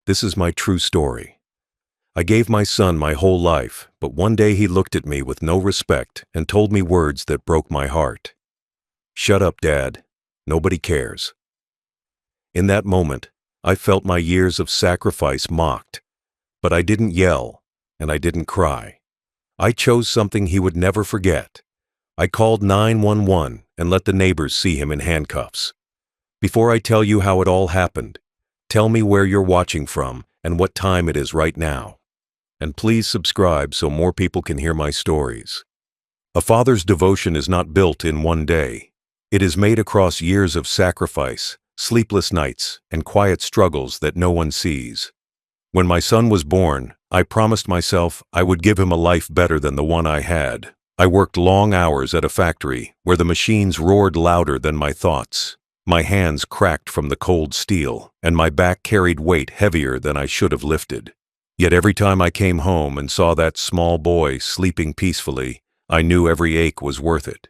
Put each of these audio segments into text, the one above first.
This is my true story. I gave my son my whole life, but one day he looked at me with no respect and told me words that broke my heart. "Shut up, Dad. Nobody cares." In that moment, I felt my years of sacrifice mocked. But I didn't yell, and I didn't cry. I chose something he would never forget. I called 911 and let the neighbors see him in handcuffs. Before I tell you how it all happened, tell me where you're watching from and what time it is right now. And please subscribe so more people can hear my stories. A father's devotion is not built in one day. It is made across years of sacrifice, sleepless nights, and quiet struggles that no one sees. When my son was born, I promised myself I would give him a life better than the one I had. I worked long hours at a factory where the machines roared louder than my thoughts. My hands cracked from the cold steel, and my back carried weight heavier than I should have lifted. Yet every time I came home and saw that small boy sleeping peacefully, I knew every ache was worth it.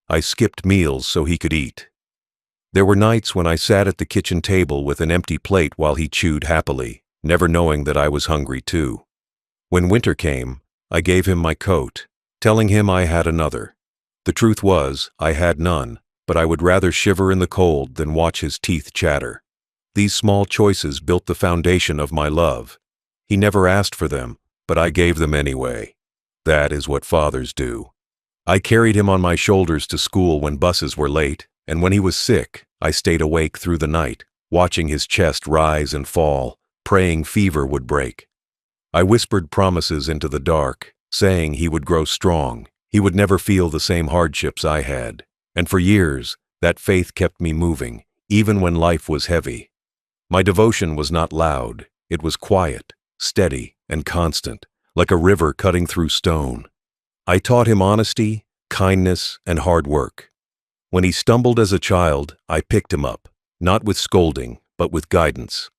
I skipped meals so he could eat. There were nights when I sat at the kitchen table with an empty plate while he chewed happily, never knowing that I was hungry too. When winter came, I gave him my coat, telling him I had another. The truth was, I had none, but I would rather shiver in the cold than watch his teeth chatter. These small choices built the foundation of my love. He never asked for them, but I gave them anyway. That is what fathers do. I carried him on my shoulders to school when buses were late, and when he was sick, I stayed awake through the night, watching his chest rise and fall, praying fever would break. I whispered promises into the dark, saying he would grow strong, he would never feel the same hardships I had. And for years, that faith kept me moving, even when life was heavy. My devotion was not loud, it was quiet, steady, and constant, like a river cutting through stone. I taught him honesty, kindness, and hard work. When he stumbled as a child, I picked him up, not with scolding, but with guidance.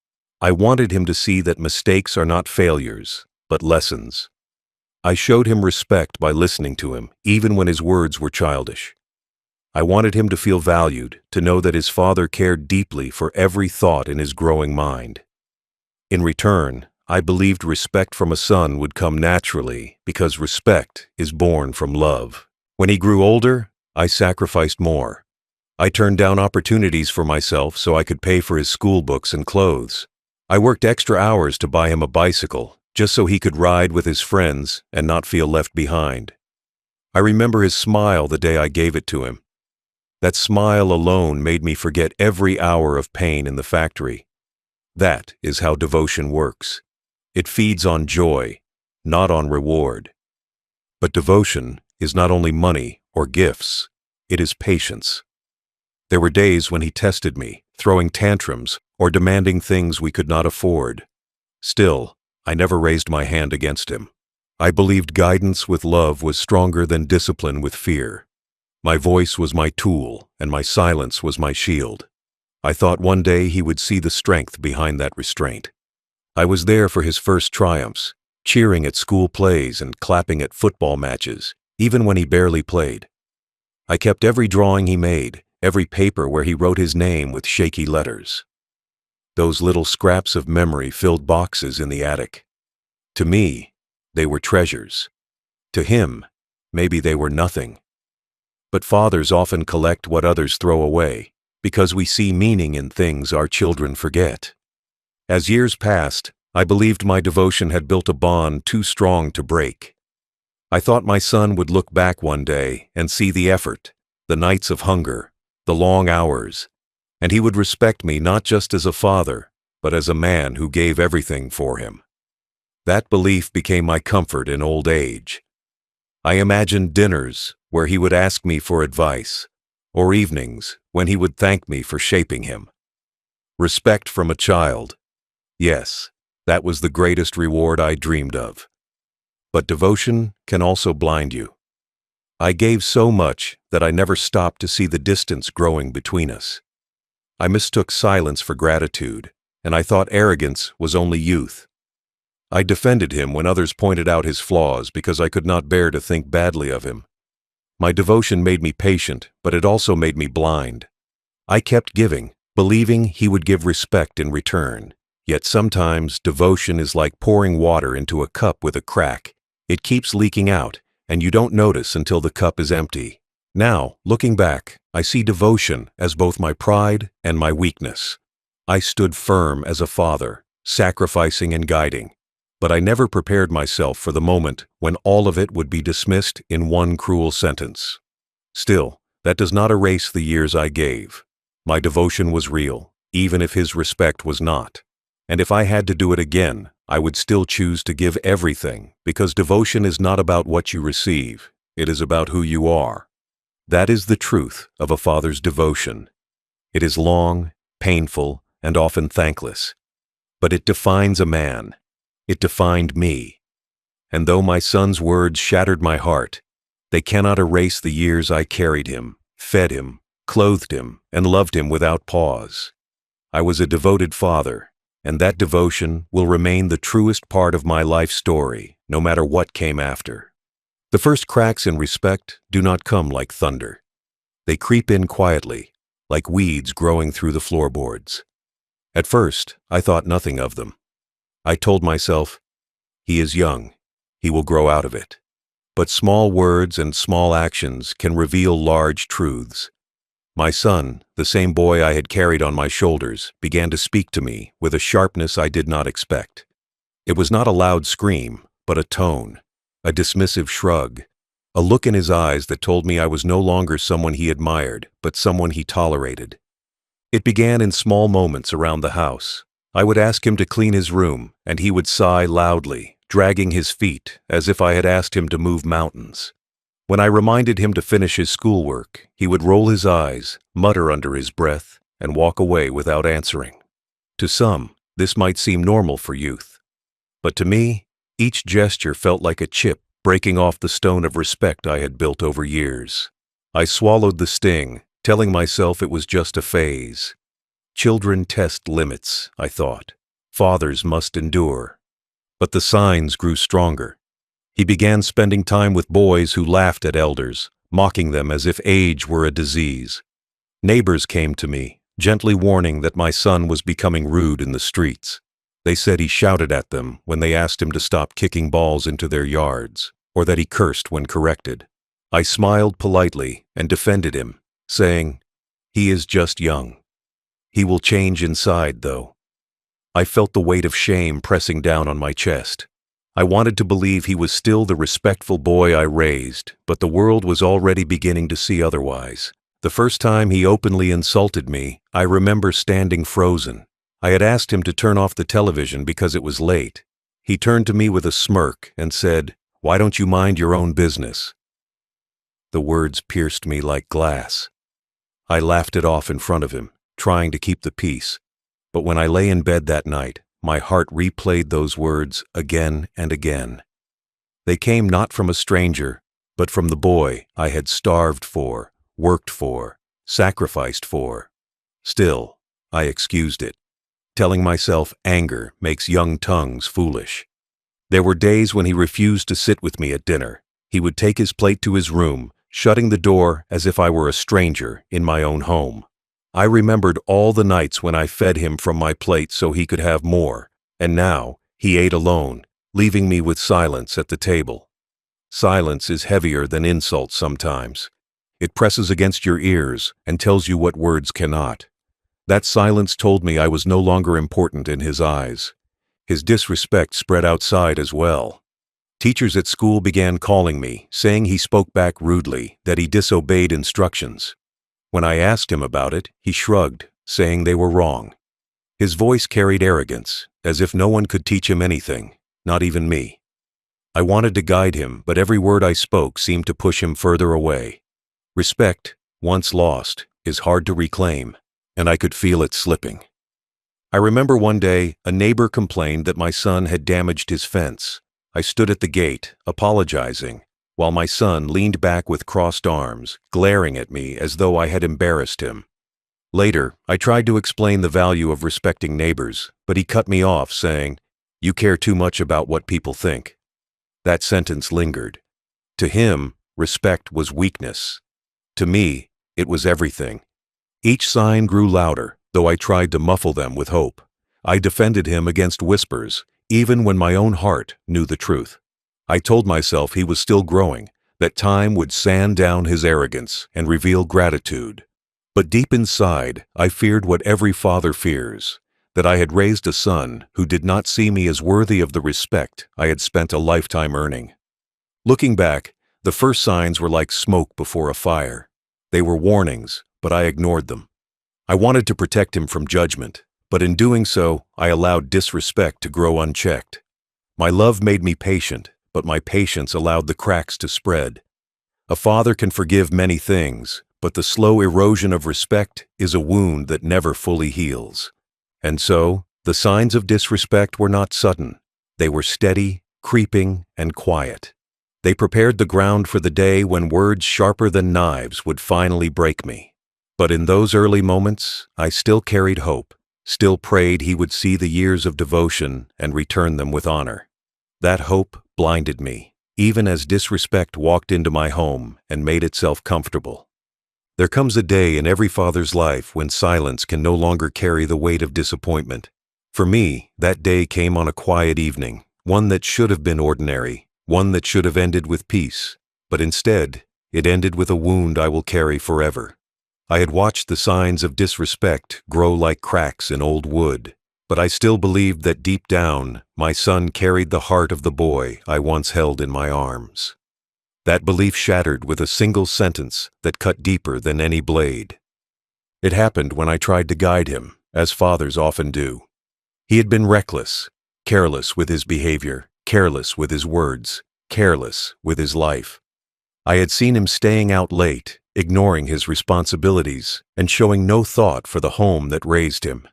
I wanted him to see that mistakes are not failures, but lessons. I showed him respect by listening to him, even when his words were childish. I wanted him to feel valued, to know that his father cared deeply for every thought in his growing mind. In return, I believed respect from a son would come naturally because respect is born from love. When he grew older, I sacrificed more. I turned down opportunities for myself so I could pay for his school books and clothes. I worked extra hours to buy him a bicycle, just so he could ride with his friends and not feel left behind. I remember his smile the day I gave it to him. That smile alone made me forget every hour of pain in the factory. That is how devotion works. It feeds on joy, not on reward. But devotion is not only money or gifts, it is patience. There were days when he tested me, throwing tantrums or demanding things we could not afford. Still, I never raised my hand against him. I believed guidance with love was stronger than discipline with fear. My voice was my tool, and my silence was my shield. I thought one day he would see the strength behind that restraint. I was there for his first triumphs, cheering at school plays and clapping at football matches, even when he barely played. I kept every drawing he made, every paper where he wrote his name with shaky letters. Those little scraps of memory filled boxes in the attic. To me, they were treasures. To him, maybe they were nothing. But fathers often collect what others throw away, because we see meaning in things our children forget. As years passed, I believed my devotion had built a bond too strong to break. I thought my son would look back one day and see the effort, the nights of hunger, the long hours, and he would respect me not just as a father, but as a man who gave everything for him. That belief became my comfort in old age. I imagined dinners where he would ask me for advice, or evenings when he would thank me for shaping him. Respect from a child. Yes, that was the greatest reward I dreamed of. But devotion can also blind you. I gave so much that I never stopped to see the distance growing between us. I mistook silence for gratitude, and I thought arrogance was only youth. I defended him when others pointed out his flaws because I could not bear to think badly of him. My devotion made me patient, but it also made me blind. I kept giving, believing he would give respect in return. Yet sometimes devotion is like pouring water into a cup with a crack. It keeps leaking out, and you don't notice until the cup is empty. Now, looking back, I see devotion as both my pride and my weakness. I stood firm as a father, sacrificing and guiding. But I never prepared myself for the moment when all of it would be dismissed in one cruel sentence. Still, that does not erase the years I gave. My devotion was real, even if his respect was not. And if I had to do it again, I would still choose to give everything, because devotion is not about what you receive, it is about who you are. That is the truth of a father's devotion. It is long, painful, and often thankless. But it defines a man. It defined me. And though my son's words shattered my heart, they cannot erase the years I carried him, fed him, clothed him, and loved him without pause. I was a devoted father, and that devotion will remain the truest part of my life story, no matter what came after. The first cracks in respect do not come like thunder. They creep in quietly, like weeds growing through the floorboards. At first, I thought nothing of them. I told myself, he is young, he will grow out of it. But small words and small actions can reveal large truths. My son, the same boy I had carried on my shoulders, began to speak to me with a sharpness I did not expect. It was not a loud scream, but a tone, a dismissive shrug, a look in his eyes that told me I was no longer someone he admired, but someone he tolerated. It began in small moments around the house. I would ask him to clean his room, and he would sigh loudly, dragging his feet as if I had asked him to move mountains. When I reminded him to finish his schoolwork, he would roll his eyes, mutter under his breath, and walk away without answering. To some, this might seem normal for youth. But to me, each gesture felt like a chip breaking off the stone of respect I had built over years. I swallowed the sting, telling myself it was just a phase. Children test limits, I thought. Fathers must endure. But the signs grew stronger. He began spending time with boys who laughed at elders, mocking them as if age were a disease. Neighbors came to me, gently warning that my son was becoming rude in the streets. They said he shouted at them when they asked him to stop kicking balls into their yards, or that he cursed when corrected. I smiled politely and defended him, saying, "He is just young. He will change inside, though." I felt the weight of shame pressing down on my chest. I wanted to believe he was still the respectful boy I raised, but the world was already beginning to see otherwise. The first time he openly insulted me, I remember standing frozen. I had asked him to turn off the television because it was late. He turned to me with a smirk and said, "Why don't you mind your own business?" The words pierced me like glass. I laughed it off in front of him, trying to keep the peace. But when I lay in bed that night, my heart replayed those words again and again. They came not from a stranger, but from the boy I had starved for, worked for, sacrificed for. Still, I excused it, telling myself anger makes young tongues foolish. There were days when he refused to sit with me at dinner. He would take his plate to his room, shutting the door as if I were a stranger in my own home. I remembered all the nights when I fed him from my plate so he could have more, and now he ate alone, leaving me with silence at the table. Silence is heavier than insult sometimes. It presses against your ears and tells you what words cannot. That silence told me I was no longer important in his eyes. His disrespect spread outside as well. Teachers at school began calling me, saying he spoke back rudely, that he disobeyed instructions. When I asked him about it, he shrugged, saying they were wrong. His voice carried arrogance, as if no one could teach him anything, not even me. I wanted to guide him, but every word I spoke seemed to push him further away. Respect, once lost, is hard to reclaim, and I could feel it slipping. I remember one day, a neighbor complained that my son had damaged his fence. I stood at the gate, apologizing, while my son leaned back with crossed arms, glaring at me as though I had embarrassed him. Later, I tried to explain the value of respecting neighbors, but he cut me off, saying, "You care too much about what people think." That sentence lingered. To him, respect was weakness. To me, it was everything. Each sign grew louder, though I tried to muffle them with hope. I defended him against whispers, even when my own heart knew the truth. I told myself he was still growing, that time would sand down his arrogance and reveal gratitude. But deep inside, I feared what every father fears, that I had raised a son who did not see me as worthy of the respect I had spent a lifetime earning. Looking back, the first signs were like smoke before a fire. They were warnings, but I ignored them. I wanted to protect him from judgment, but in doing so, I allowed disrespect to grow unchecked. My love made me patient, but my patience allowed the cracks to spread. A father can forgive many things, but the slow erosion of respect is a wound that never fully heals. And so, the signs of disrespect were not sudden. They were steady, creeping, and quiet. They prepared the ground for the day when words sharper than knives would finally break me. But in those early moments, I still carried hope, still prayed he would see the years of devotion and return them with honor. That hope blinded me, even as disrespect walked into my home and made itself comfortable. There comes a day in every father's life when silence can no longer carry the weight of disappointment. For me, that day came on a quiet evening, one that should have been ordinary, one that should have ended with peace, but instead, it ended with a wound I will carry forever. I had watched the signs of disrespect grow like cracks in old wood, but I still believed that deep down, my son carried the heart of the boy I once held in my arms. That belief shattered with a single sentence that cut deeper than any blade. It happened when I tried to guide him, as fathers often do. He had been reckless, careless with his behavior, careless with his words, careless with his life. I had seen him staying out late, ignoring his responsibilities, and showing no thought for the home that raised him.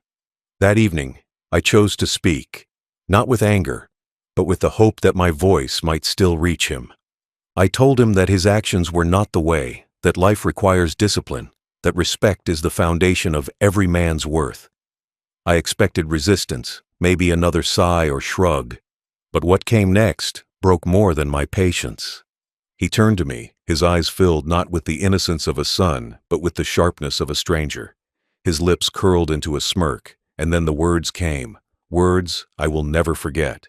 That evening, I chose to speak, not with anger, but with the hope that my voice might still reach him. I told him that his actions were not the way, that life requires discipline, that respect is the foundation of every man's worth. I expected resistance, maybe another sigh or shrug, but what came next broke more than my patience. He turned to me, his eyes filled not with the innocence of a son, but with the sharpness of a stranger. His lips curled into a smirk, and then the words came, words I will never forget.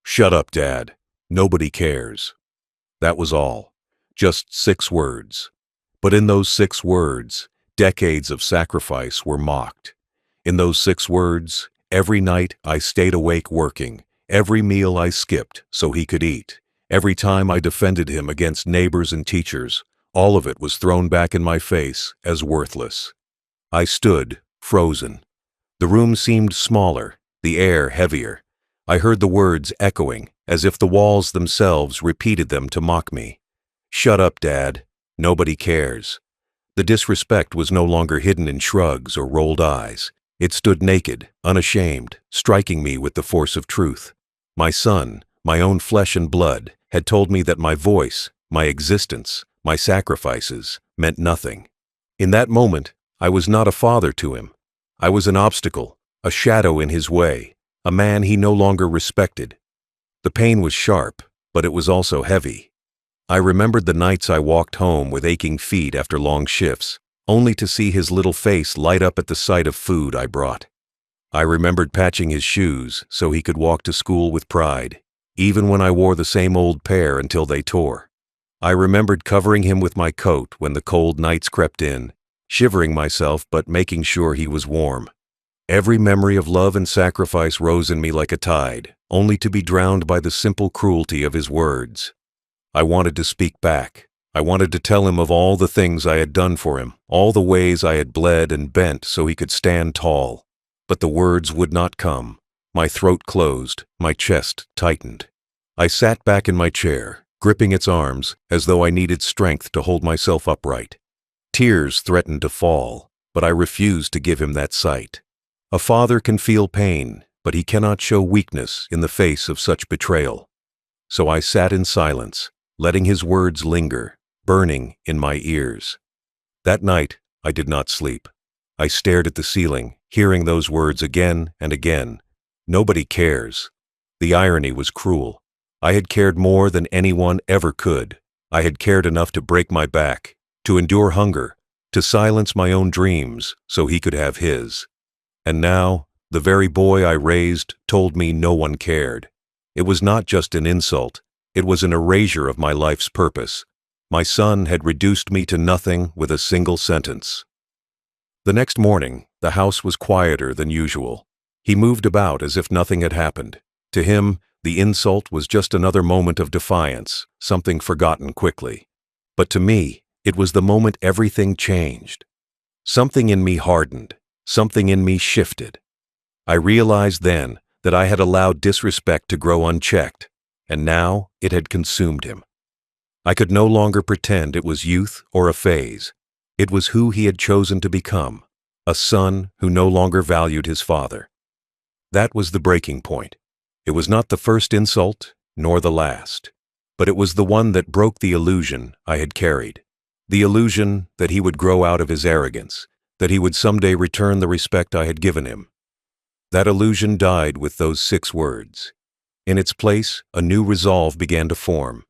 "Shut up, Dad. Nobody cares." That was all. Just 6 words. But in those 6 words, decades of sacrifice were mocked. In those 6 words, every night I stayed awake working, every meal I skipped so he could eat, every time I defended him against neighbors and teachers, all of it was thrown back in my face as worthless. I stood, frozen. The room seemed smaller, the air heavier. I heard the words echoing, as if the walls themselves repeated them to mock me. "Shut up, Dad. Nobody cares." The disrespect was no longer hidden in shrugs or rolled eyes. It stood naked, unashamed, striking me with the force of truth. My son, my own flesh and blood, had told me that my voice, my existence, my sacrifices meant nothing. In that moment, I was not a father to him. I was an obstacle, a shadow in his way, a man he no longer respected. The pain was sharp, but it was also heavy. I remembered the nights I walked home with aching feet after long shifts, only to see his little face light up at the sight of food I brought. I remembered patching his shoes so he could walk to school with pride, even when I wore the same old pair until they tore. I remembered covering him with my coat when the cold nights crept in, shivering myself but making sure he was warm. Every memory of love and sacrifice rose in me like a tide, only to be drowned by the simple cruelty of his words. I wanted to speak back. I wanted to tell him of all the things I had done for him, all the ways I had bled and bent so he could stand tall. But the words would not come. My throat closed, my chest tightened. I sat back in my chair, gripping its arms as though I needed strength to hold myself upright. Tears threatened to fall, but I refused to give him that sight. A father can feel pain, but he cannot show weakness in the face of such betrayal. So I sat in silence, letting his words linger, burning in my ears. That night, I did not sleep. I stared at the ceiling, hearing those words again and again. Nobody cares. The irony was cruel. I had cared more than anyone ever could. I had cared enough to break my back, to endure hunger, to silence my own dreams so he could have his. And now, The very boy I raised told me no one cared. It was not just an insult, it was an erasure of my life's purpose. My son had reduced me to nothing with a single sentence. The next morning, the house was quieter than usual. He moved about as if nothing had happened. To him, the insult was just another moment of defiance, something forgotten quickly. But to me, it was the moment everything changed. Something in me hardened, something in me shifted. I realized then that I had allowed disrespect to grow unchecked, and now it had consumed him. I could no longer pretend it was youth or a phase. It was who he had chosen to become, a son who no longer valued his father. That was the breaking point. It was not the first insult, nor the last, but it was the one that broke the illusion I had carried. The illusion that he would grow out of his arrogance, that he would someday return the respect I had given him. That illusion died with those 6 words. In its place, a new resolve began to form.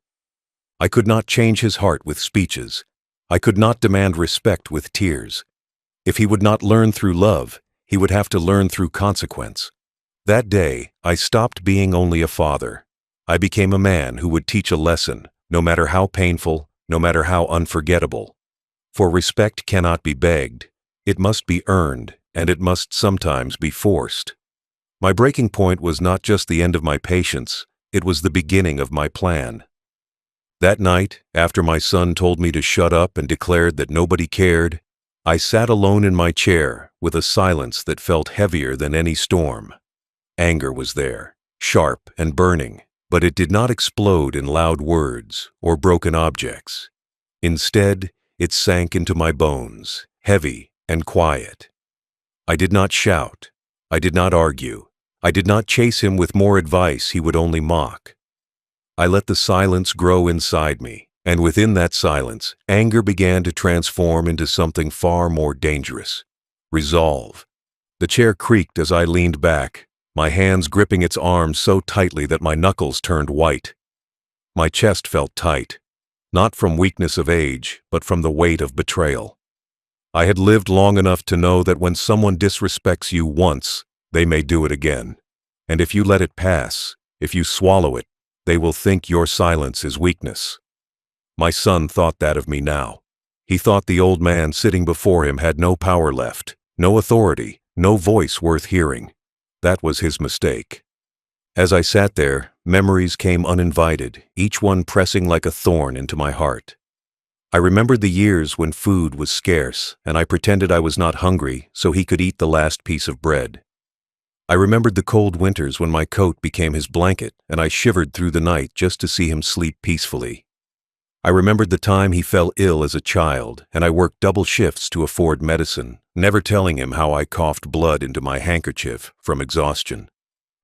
I could not change his heart with speeches. I could not demand respect with tears. If he would not learn through love, he would have to learn through consequence. That day, I stopped being only a father. I became a man who would teach a lesson, no matter how painful, no matter how unforgettable. For respect cannot be begged. It must be earned, and it must sometimes be forced. My breaking point was not just the end of my patience, it was the beginning of my plan. That night, after my son told me to shut up and declared that nobody cared, I sat alone in my chair with a silence that felt heavier than any storm. Anger was there, sharp and burning, but it did not explode in loud words or broken objects. Instead, it sank into my bones, heavy and quiet. I did not shout. I did not argue. I did not chase him with more advice he would only mock. I let the silence grow inside me, and within that silence, anger began to transform into something far more dangerous. Resolve. The chair creaked as I leaned back, my hands gripping its arms so tightly that my knuckles turned white. My chest felt tight, not from weakness of age, but from the weight of betrayal. I had lived long enough to know that when someone disrespects you once, they may do it again. And if you let it pass, if you swallow it, they will think your silence is weakness. My son thought that of me now. He thought the old man sitting before him had no power left, no authority, no voice worth hearing. That was his mistake. As I sat there, memories came uninvited, each one pressing like a thorn into my heart. I remembered the years when food was scarce, and I pretended I was not hungry so he could eat the last piece of bread. I remembered the cold winters when my coat became his blanket, and I shivered through the night just to see him sleep peacefully. I remembered the time he fell ill as a child, and I worked double shifts to afford medicine, never telling him how I coughed blood into my handkerchief from exhaustion.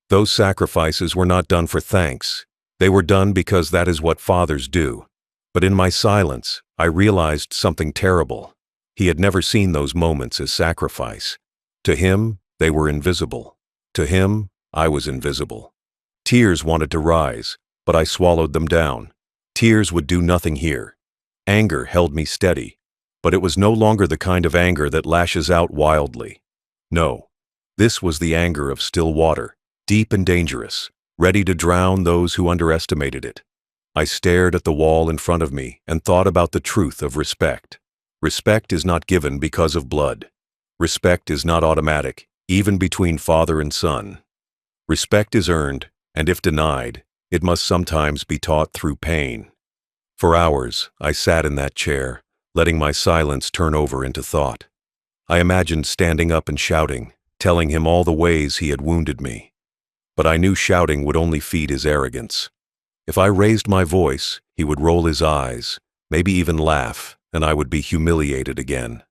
Those sacrifices were not done for thanks. They were done because that is what fathers do. But in my silence, I realized something terrible. He had never seen those moments as sacrifice. To him, they were invisible. To him, I was invisible. Tears wanted to rise, but I swallowed them down. Tears would do nothing here. Anger held me steady, but it was no longer the kind of anger that lashes out wildly. No, this was the anger of still water, deep and dangerous, ready to drown those who underestimated it. I stared at the wall in front of me and thought about the truth of respect. Respect is not given because of blood. Respect is not automatic, even between father and son. Respect is earned, and if denied, it must sometimes be taught through pain. For hours, I sat in that chair, letting my silence turn over into thought. I imagined standing up and shouting, telling him all the ways he had wounded me. But I knew shouting would only feed his arrogance. If I raised my voice, he would roll his eyes, maybe even laugh, and I would be humiliated again.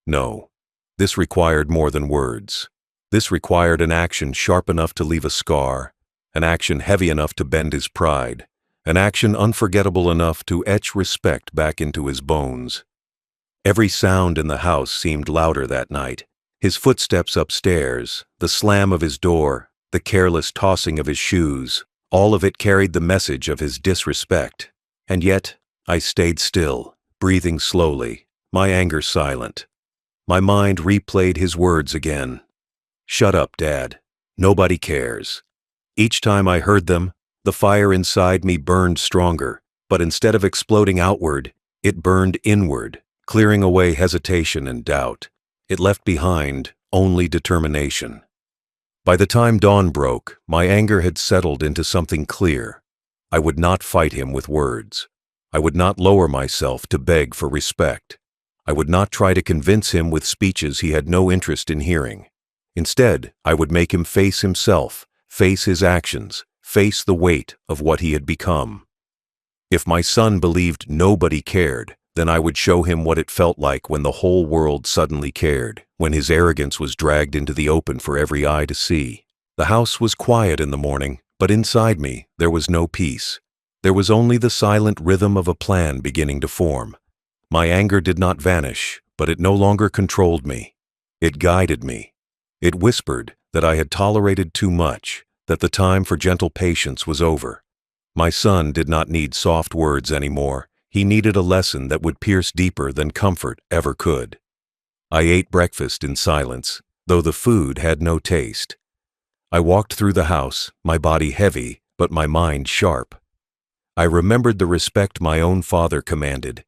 No, this required more than words. This required an action sharp enough to leave a scar, an action heavy enough to bend his pride, an action unforgettable enough to etch respect back into his bones. Every sound in the house seemed louder that night. His footsteps upstairs, the slam of his door, the careless tossing of his shoes, all of it carried the message of his disrespect. And yet, I stayed still, breathing slowly, my anger silent. My mind replayed his words again. "Shut up, Dad. Nobody cares." Each time I heard them, the fire inside me burned stronger, but instead of exploding outward, it burned inward, clearing away hesitation and doubt. It left behind only determination. By the time dawn broke, my anger had settled into something clear. I would not fight him with words. I would not lower myself to beg for respect. I would not try to convince him with speeches he had no interest in hearing. Instead, I would make him face himself, face his actions, face the weight of what he had become. If my son believed nobody cared, then I would show him what it felt like when the whole world suddenly cared, when his arrogance was dragged into the open for every eye to see. The house was quiet in the morning, but inside me there was no peace. There was only the silent rhythm of a plan beginning to form. My anger did not vanish, but it no longer controlled me. It guided me. It whispered that I had tolerated too much, that the time for gentle patience was over. My son did not need soft words anymore. He needed a lesson that would pierce deeper than comfort ever could. I ate breakfast in silence, though the food had no taste. I walked through the house, my body heavy, but my mind sharp. I remembered the respect my own father commanded,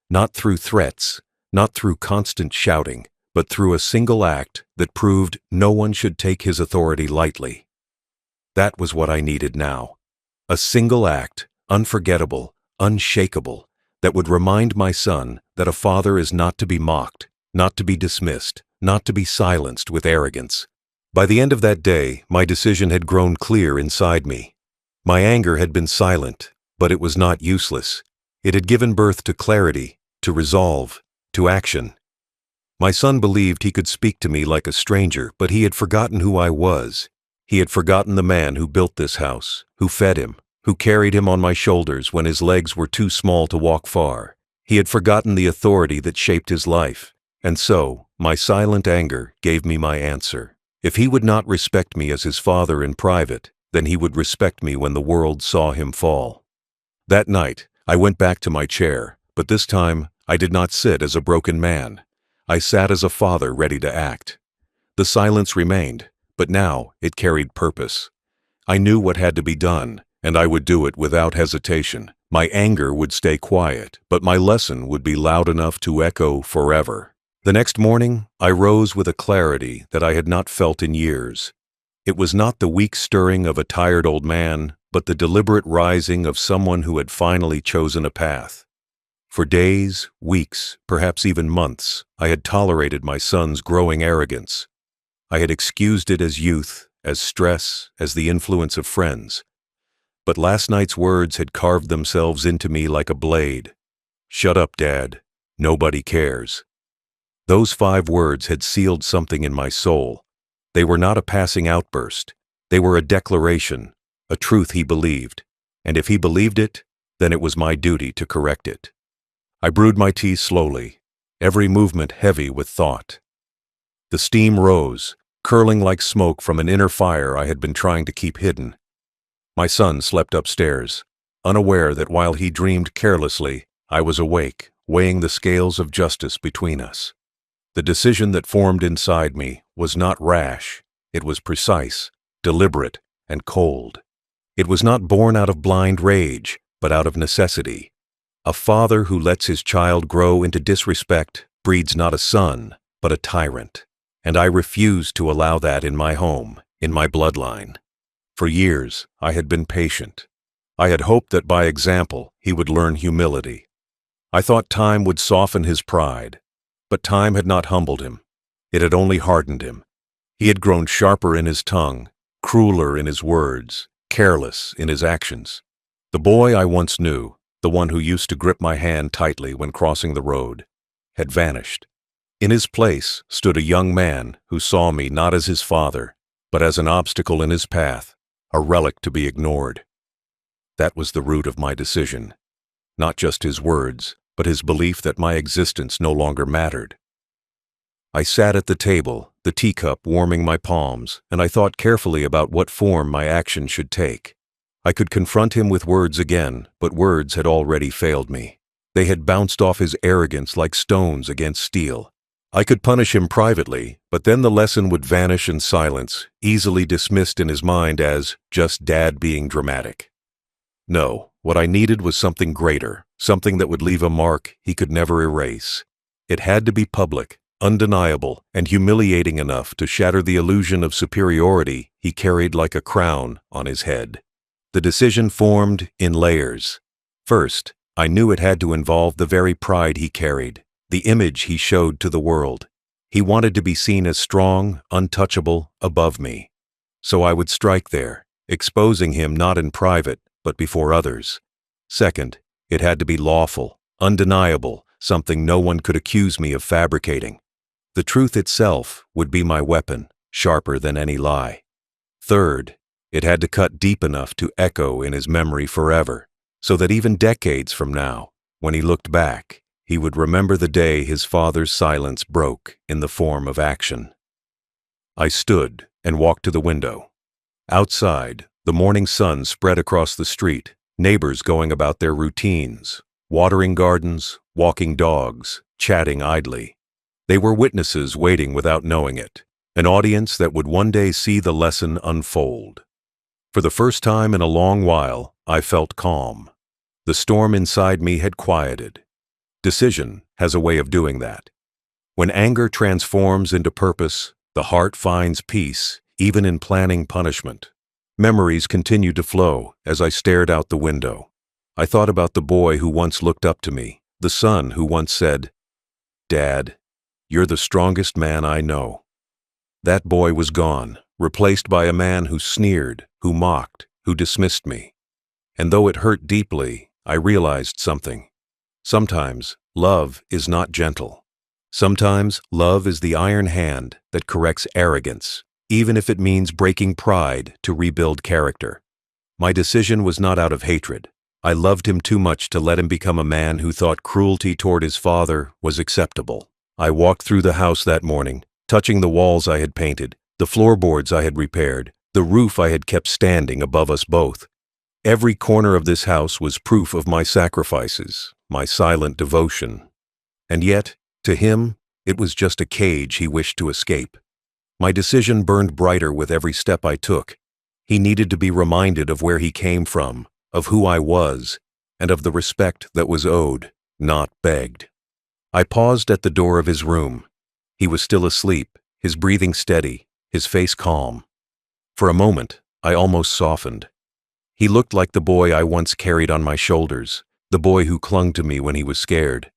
not through threats, not through constant shouting, but through a single act that proved no one should take his authority lightly. That was what I needed now. A single act, unforgettable, unshakable, that would remind my son that a father is not to be mocked, not to be dismissed, not to be silenced with arrogance. By the end of that day, my decision had grown clear inside me. My anger had been silent, but it was not useless. It had given birth to clarity, to resolve, to action. My son believed he could speak to me like a stranger, but he had forgotten who I was. He had forgotten the man who built this house, who fed him, who carried him on my shoulders when his legs were too small to walk far. He had forgotten the authority that shaped his life. And so, my silent anger gave me my answer. If he would not respect me as his father in private, then he would respect me when the world saw him fall. That night, I went back to my chair, but this time, I did not sit as a broken man. I sat as a father ready to act. The silence remained, but now it carried purpose. I knew what had to be done, and I would do it without hesitation. My anger would stay quiet, but my lesson would be loud enough to echo forever. The next morning, I rose with a clarity that I had not felt in years. It was not the weak stirring of a tired old man, but the deliberate rising of someone who had finally chosen a path. For days, weeks, perhaps even months, I had tolerated my son's growing arrogance. I had excused it as youth, as stress, as the influence of friends. But last night's words had carved themselves into me like a blade. "Shut up, Dad. Nobody cares." Those 5 words had sealed something in my soul. They were not a passing outburst. They were a declaration, a truth he believed. And if he believed it, then it was my duty to correct it. I brewed my tea slowly, every movement heavy with thought. The steam rose, curling like smoke from an inner fire I had been trying to keep hidden. My son slept upstairs, unaware that while he dreamed carelessly, I was awake, weighing the scales of justice between us. The decision that formed inside me was not rash. It was precise, deliberate, and cold. It was not born out of blind rage, but out of necessity. A father who lets his child grow into disrespect breeds not a son, but a tyrant. And I refused to allow that in my home, in my bloodline. For years, I had been patient. I had hoped that by example, he would learn humility. I thought time would soften his pride, but time had not humbled him. It had only hardened him. He had grown sharper in his tongue, crueler in his words, careless in his actions. The boy I once knew, the one who used to grip my hand tightly when crossing the road, had vanished. In his place stood a young man who saw me not as his father, but as an obstacle in his path, a relic to be ignored. That was the root of my decision. Not just his words, but his belief that my existence no longer mattered. I sat at the table, the teacup warming my palms, and I thought carefully about what form my action should take. I could confront him with words again, but words had already failed me. They had bounced off his arrogance like stones against steel. I could punish him privately, but then the lesson would vanish in silence, easily dismissed in his mind as just Dad being dramatic. No, what I needed was something greater, something that would leave a mark he could never erase. It had to be public, undeniable, and humiliating enough to shatter the illusion of superiority he carried like a crown on his head. The decision formed in layers. First, I knew it had to involve the very pride he carried, the image he showed to the world. He wanted to be seen as strong, untouchable, above me. So I would strike there, exposing him not in private, but before others. Second, it had to be lawful, undeniable, something no one could accuse me of fabricating. The truth itself would be my weapon, sharper than any lie. Third, it had to cut deep enough to echo in his memory forever, so that even decades from now, when he looked back, he would remember the day his father's silence broke in the form of action. I stood and walked to the window. Outside, the morning sun spread across the street, neighbors going about their routines, watering gardens, walking dogs, chatting idly. They were witnesses waiting without knowing it, an audience that would one day see the lesson unfold. For the first time in a long while, I felt calm. The storm inside me had quieted. Decision has a way of doing that. When anger transforms into purpose, the heart finds peace, even in planning punishment. Memories continued to flow as I stared out the window. I thought about the boy who once looked up to me, the son who once said, "Dad, you're the strongest man I know." That boy was gone, replaced by a man who sneered, who mocked, who dismissed me. And though it hurt deeply, I realized something. Sometimes love is not gentle. Sometimes love is the iron hand that corrects arrogance, even if it means breaking pride to rebuild character. My decision was not out of hatred. I loved him too much to let him become a man who thought cruelty toward his father was acceptable. I walked through the house that morning, touching the walls I had painted, the floorboards I had repaired, the roof I had kept standing above us both. Every corner of this house was proof of my sacrifices, my silent devotion. And yet, to him, it was just a cage he wished to escape. My decision burned brighter with every step I took. He needed to be reminded of where he came from, of who I was, and of the respect that was owed, not begged. I paused at the door of his room. He was still asleep, his breathing steady, his face calm. For a moment, I almost softened. He looked like the boy I once carried on my shoulders, the boy who clung to me when he was scared.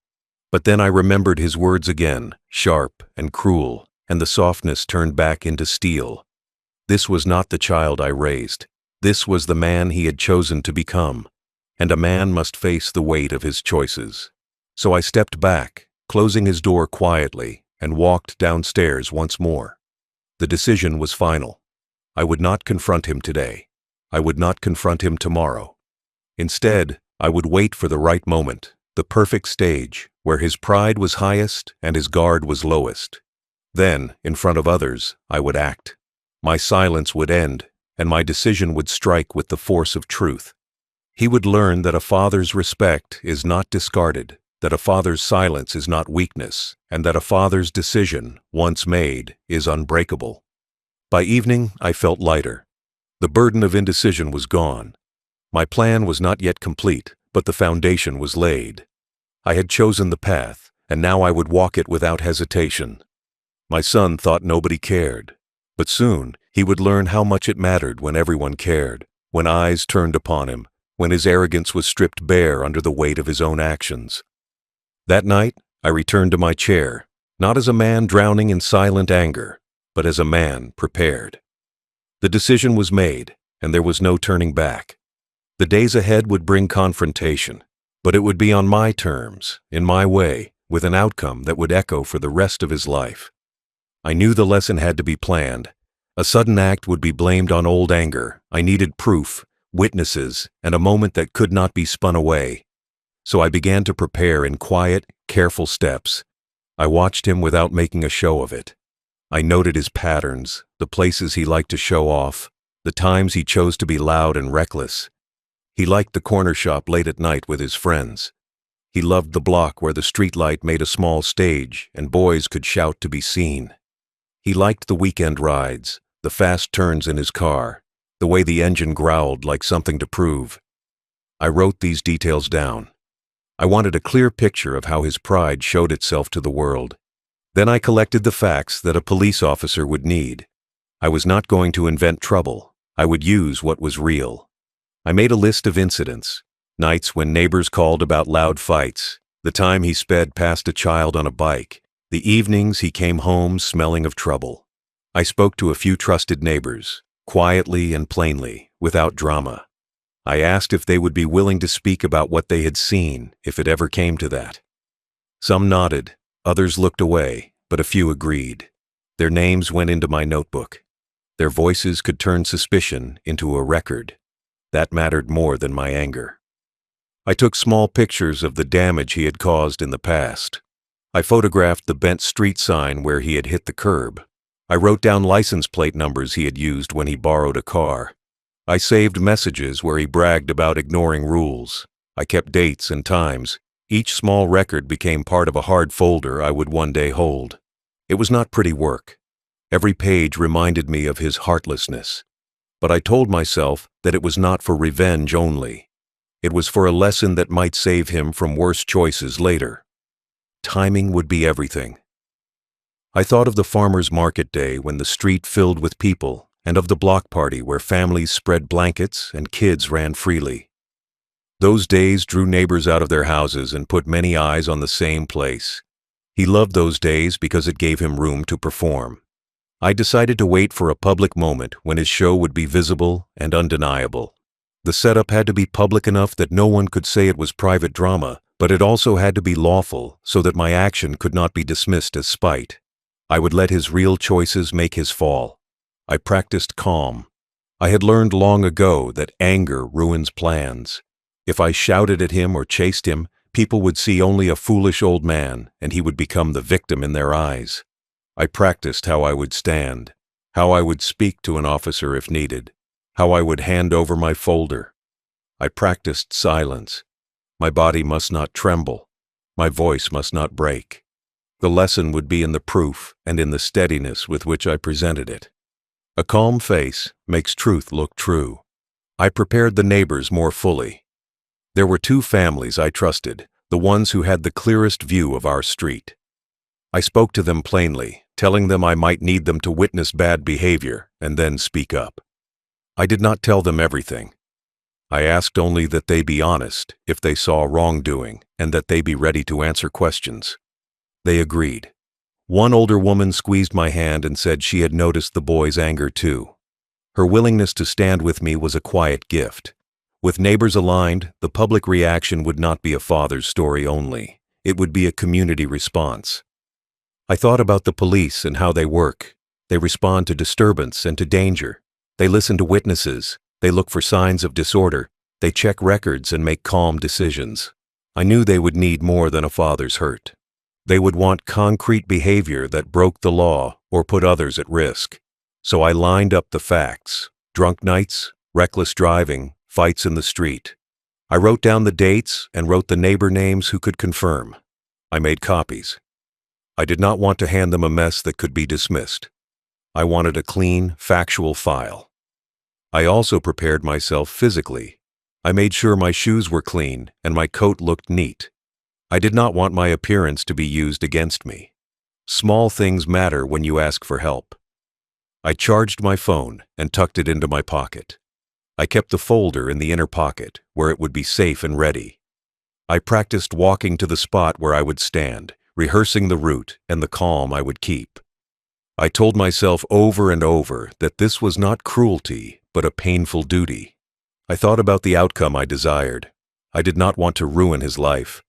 But then I remembered his words again, sharp and cruel, and the softness turned back into steel. This was not the child I raised. This was the man he had chosen to become, and a man must face the weight of his choices. So I stepped back, closing his door quietly, and walked downstairs once more. The decision was final. I would not confront him today. I would not confront him tomorrow. Instead, I would wait for the right moment, the perfect stage, where his pride was highest and his guard was lowest. Then, in front of others, I would act. My silence would end, and my decision would strike with the force of truth. He would learn that a father's respect is not discarded, that a father's silence is not weakness, and that a father's decision, once made, is unbreakable. By evening, I felt lighter. The burden of indecision was gone. My plan was not yet complete, but the foundation was laid. I had chosen the path, and now I would walk it without hesitation. My son thought nobody cared, but soon he would learn how much it mattered when everyone cared, when eyes turned upon him, when his arrogance was stripped bare under the weight of his own actions. That night, I returned to my chair, not as a man drowning in silent anger, but as a man prepared. The decision was made, and there was no turning back. The days ahead would bring confrontation, but it would be on my terms, in my way, with an outcome that would echo for the rest of his life. I knew the lesson had to be planned. A sudden act would be blamed on old anger. I needed proof, witnesses, and a moment that could not be spun away. So I began to prepare in quiet, careful steps. I watched him without making a show of it. I noted his patterns, the places he liked to show off, the times he chose to be loud and reckless. He liked the corner shop late at night with his friends. He loved the block where the streetlight made a small stage and boys could shout to be seen. He liked the weekend rides, the fast turns in his car, the way the engine growled like something to prove. I wrote these details down. I wanted a clear picture of how his pride showed itself to the world. Then I collected the facts that a police officer would need. I was not going to invent trouble. I would use what was real. I made a list of incidents. Nights when neighbors called about loud fights, the time he sped past a child on a bike, the evenings he came home smelling of trouble. I spoke to a few trusted neighbors, quietly and plainly, without drama. I asked if they would be willing to speak about what they had seen, if it ever came to that. Some nodded, others looked away, but a few agreed. Their names went into my notebook. Their voices could turn suspicion into a record. That mattered more than my anger. I took small pictures of the damage he had caused in the past. I photographed the bent street sign where he had hit the curb. I wrote down license plate numbers he had used when he borrowed a car. I saved messages where he bragged about ignoring rules. I kept dates and times. Each small record became part of a hard folder I would one day hold. It was not pretty work. Every page reminded me of his heartlessness. But I told myself that it was not for revenge only. It was for a lesson that might save him from worse choices later. Timing would be everything. I thought of the farmer's market day when the street filled with people, and of the block party where families spread blankets and kids ran freely. Those days drew neighbors out of their houses and put many eyes on the same place. He loved those days because it gave him room to perform. I decided to wait for a public moment when his show would be visible and undeniable. The setup had to be public enough that no one could say it was private drama, but it also had to be lawful so that my action could not be dismissed as spite. I would let his real choices make his fall. I practiced calm. I had learned long ago that anger ruins plans. If I shouted at him or chased him, people would see only a foolish old man, and he would become the victim in their eyes. I practiced how I would stand, how I would speak to an officer if needed, how I would hand over my folder. I practiced silence. My body must not tremble. My voice must not break. The lesson would be in the proof and in the steadiness with which I presented it. A calm face makes truth look true. I prepared the neighbors more fully. There were two families I trusted, the ones who had the clearest view of our street. I spoke to them plainly, telling them I might need them to witness bad behavior and then speak up. I did not tell them everything. I asked only that they be honest if they saw wrongdoing and that they be ready to answer questions. They agreed. One older woman squeezed my hand and said she had noticed the boy's anger too. Her willingness to stand with me was a quiet gift. With neighbors aligned, the public reaction would not be a father's story only. It would be a community response. I thought about the police and how they work. They respond to disturbance and to danger. They listen to witnesses. They look for signs of disorder. They check records and make calm decisions. I knew they would need more than a father's hurt. They would want concrete behavior that broke the law or put others at risk. So I lined up the facts: drunk nights, reckless driving, fights in the street. I wrote down the dates and wrote the neighbor names who could confirm. I made copies. I did not want to hand them a mess that could be dismissed. I wanted a clean, factual file. I also prepared myself physically. I made sure my shoes were clean and my coat looked neat. I did not want my appearance to be used against me. Small things matter when you ask for help. I charged my phone and tucked it into my pocket. I kept the folder in the inner pocket where it would be safe and ready. I practiced walking to the spot where I would stand, rehearsing the route and the calm I would keep. I told myself over and over that this was not cruelty, but a painful duty. I thought about the outcome I desired. I did not want to ruin his life.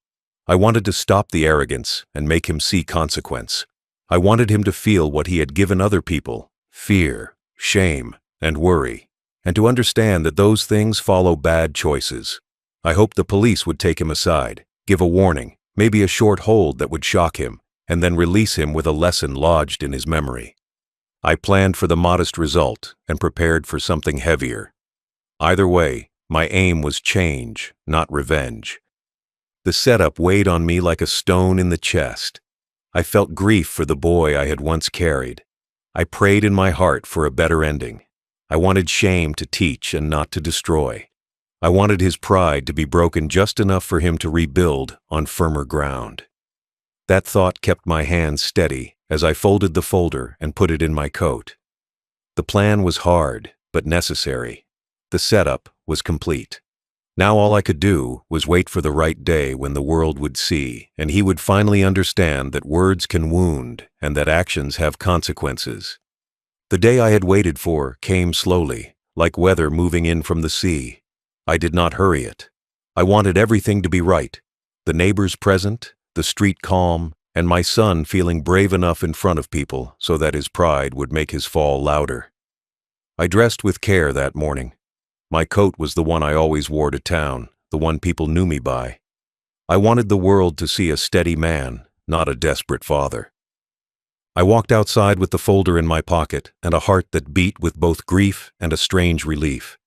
I wanted to stop the arrogance and make him see consequence. I wanted him to feel what he had given other people: fear, shame, and worry, and to understand that those things follow bad choices. I hoped the police would take him aside, give a warning, maybe a short hold that would shock him, and then release him with a lesson lodged in his memory. I planned for the modest result and prepared for something heavier. Either way, my aim was change, not revenge. The setup weighed on me like a stone in the chest. I felt grief for the boy I had once carried. I prayed in my heart for a better ending. I wanted shame to teach and not to destroy. I wanted his pride to be broken just enough for him to rebuild on firmer ground. That thought kept my hands steady as I folded the folder and put it in my coat. The plan was hard, but necessary. The setup was complete. Now all I could do was wait for the right day when the world would see, and he would finally understand that words can wound and that actions have consequences. The day I had waited for came slowly, like weather moving in from the sea. I did not hurry it. I wanted everything to be right. The neighbors present, the street calm, and my son feeling brave enough in front of people so that his pride would make his fall louder. I dressed with care that morning. My coat was the one I always wore to town, the one people knew me by. I wanted the world to see a steady man, not a desperate father. I walked outside with the folder in my pocket and a heart that beat with both grief and a strange relief.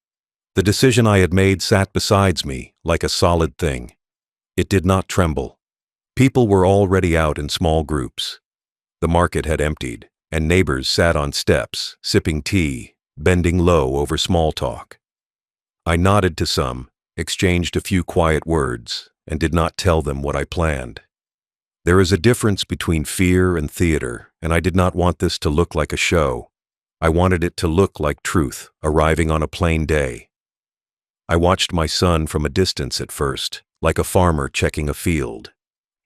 The decision I had made sat beside me like a solid thing. It did not tremble. People were already out in small groups. The market had emptied, and neighbors sat on steps, sipping tea, bending low over small talk. I nodded to some, exchanged a few quiet words, and did not tell them what I planned. There is a difference between fear and theater, and I did not want this to look like a show. I wanted it to look like truth, arriving on a plain day. I watched my son from a distance at first, like a farmer checking a field.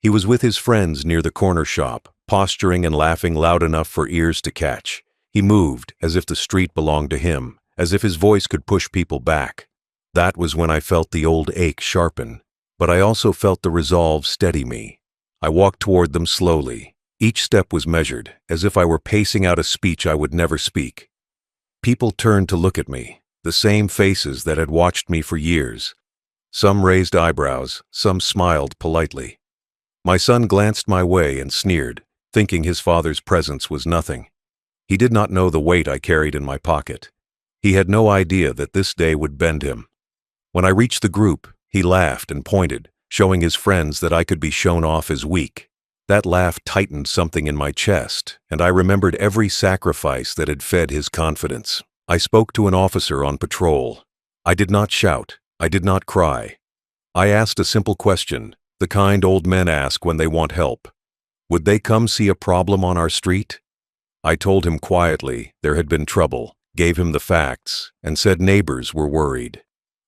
He was with his friends near the corner shop, posturing and laughing loud enough for ears to catch. He moved as if the street belonged to him, as if his voice could push people back. That was when I felt the old ache sharpen, but I also felt the resolve steady me. I walked toward them slowly. Each step was measured, as if I were pacing out a speech I would never speak. People turned to look at me, the same faces that had watched me for years. Some raised eyebrows, some smiled politely. My son glanced my way and sneered, thinking his father's presence was nothing. He did not know the weight I carried in my pocket. He had no idea that this day would bend him. When I reached the group, he laughed and pointed, showing his friends that I could be shown off as weak. That laugh tightened something in my chest, and I remembered every sacrifice that had fed his confidence. I spoke to an officer on patrol. I did not shout. I did not cry. I asked a simple question, the kind old men ask when they want help. Would they come see a problem on our street? I told him quietly there had been trouble, gave him the facts, and said neighbors were worried.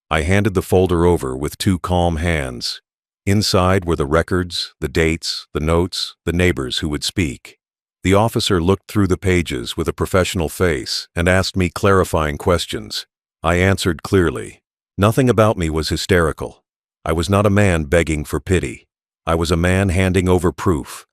I handed the folder over with two calm hands. Inside were the records, the dates, the notes, the neighbors who would speak. The officer looked through the pages with a professional face and asked me clarifying questions. I answered clearly. Nothing about me was hysterical. I was not a man begging for pity. I was a man handing over proof.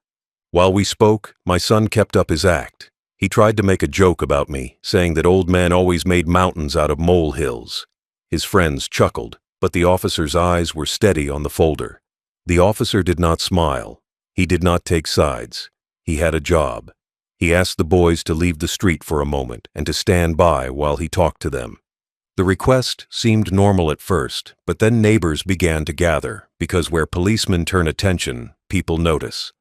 While we spoke, my son kept up his act. He tried to make a joke about me, saying that old men always made mountains out of molehills. His friends chuckled, but the officer's eyes were steady on the folder. The officer did not smile. He did not take sides. He had a job. He asked the boys to leave the street for a moment and to stand by while he talked to them. The request seemed normal at first, but then neighbors began to gather, because where policemen turn attention, people notice.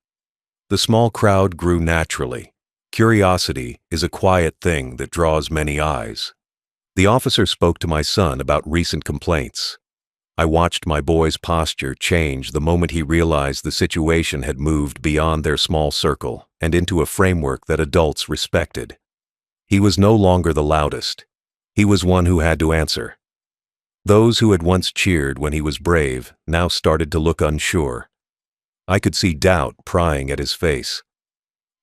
The small crowd grew naturally. Curiosity is a quiet thing that draws many eyes. The officer spoke to my son about recent complaints. I watched my boy's posture change the moment he realized the situation had moved beyond their small circle and into a framework that adults respected. He was no longer the loudest. He was one who had to answer. Those who had once cheered when he was brave now started to look unsure. I could see doubt prying at his face.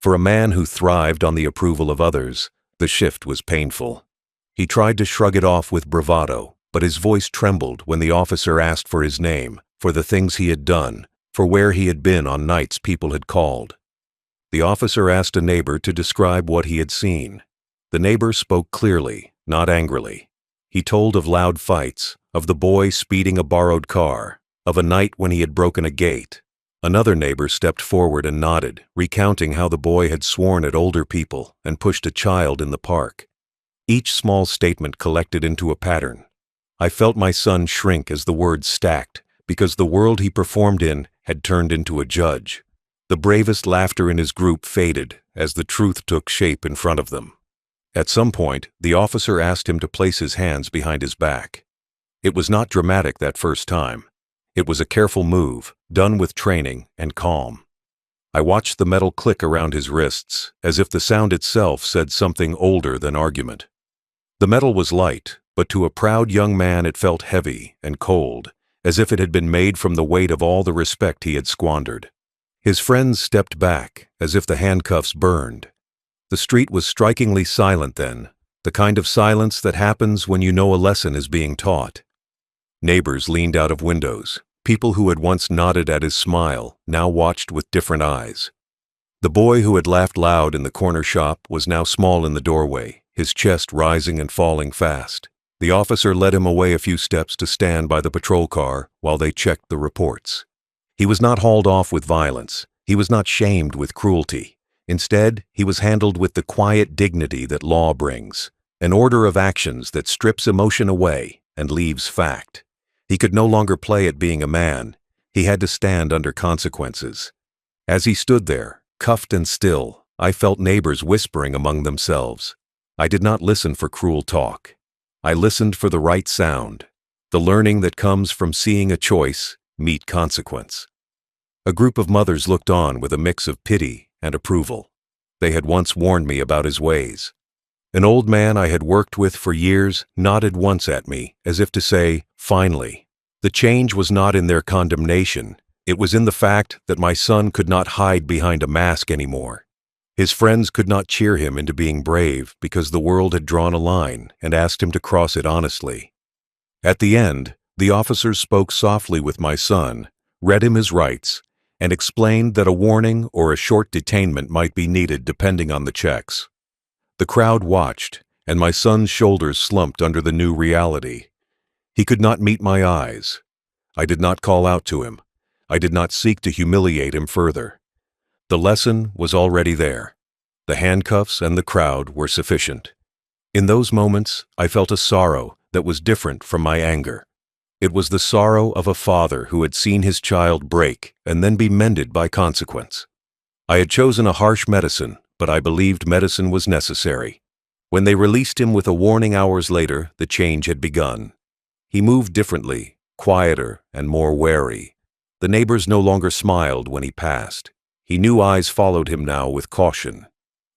For a man who thrived on the approval of others, the shift was painful. He tried to shrug it off with bravado, but his voice trembled when the officer asked for his name, for the things he had done, for where he had been on nights people had called. The officer asked a neighbor to describe what he had seen. The neighbor spoke clearly, not angrily. He told of loud fights, of the boy speeding a borrowed car, of a night when he had broken a gate. Another neighbor stepped forward and nodded, recounting how the boy had sworn at older people and pushed a child in the park. Each small statement collected into a pattern. I felt my son shrink as the words stacked, because the world he performed in had turned into a judge. The bravest laughter in his group faded as the truth took shape in front of them. At some point, the officer asked him to place his hands behind his back. It was not dramatic that first time. It was a careful move, done with training and calm. I watched the metal click around his wrists, as if the sound itself said something older than argument. The metal was light, but to a proud young man it felt heavy and cold, as if it had been made from the weight of all the respect he had squandered. His friends stepped back, as if the handcuffs burned. The street was strikingly silent then, the kind of silence that happens when you know a lesson is being taught. Neighbors leaned out of windows. People who had once nodded at his smile now watched with different eyes. The boy who had laughed loud in the corner shop was now small in the doorway, his chest rising and falling fast. The officer led him away a few steps to stand by the patrol car while they checked the reports. He was not hauled off with violence. He was not shamed with cruelty. Instead, he was handled with the quiet dignity that law brings, an order of actions that strips emotion away and leaves fact. He could no longer play at being a man. He had to stand under consequences. As he stood there, cuffed and still, I felt neighbors whispering among themselves. I did not listen for cruel talk. I listened for the right sound, the learning that comes from seeing a choice meet consequence. A group of mothers looked on with a mix of pity and approval. They had once warned me about his ways. An old man I had worked with for years nodded once at me, as if to say, "Finally." The change was not in their condemnation. It was in the fact that my son could not hide behind a mask anymore. His friends could not cheer him into being brave because the world had drawn a line and asked him to cross it honestly. At the end, the officers spoke softly with my son, read him his rights, and explained that a warning or a short detainment might be needed depending on the checks. The crowd watched, and my son's shoulders slumped under the new reality. He could not meet my eyes. I did not call out to him. I did not seek to humiliate him further. The lesson was already there. The handcuffs and the crowd were sufficient. In those moments, I felt a sorrow that was different from my anger. It was the sorrow of a father who had seen his child break and then be mended by consequence. I had chosen a harsh medicine, but I believed medicine was necessary. When they released him with a warning hours later, the change had begun. He moved differently, quieter and more wary. The neighbors no longer smiled when he passed. He knew eyes followed him now with caution.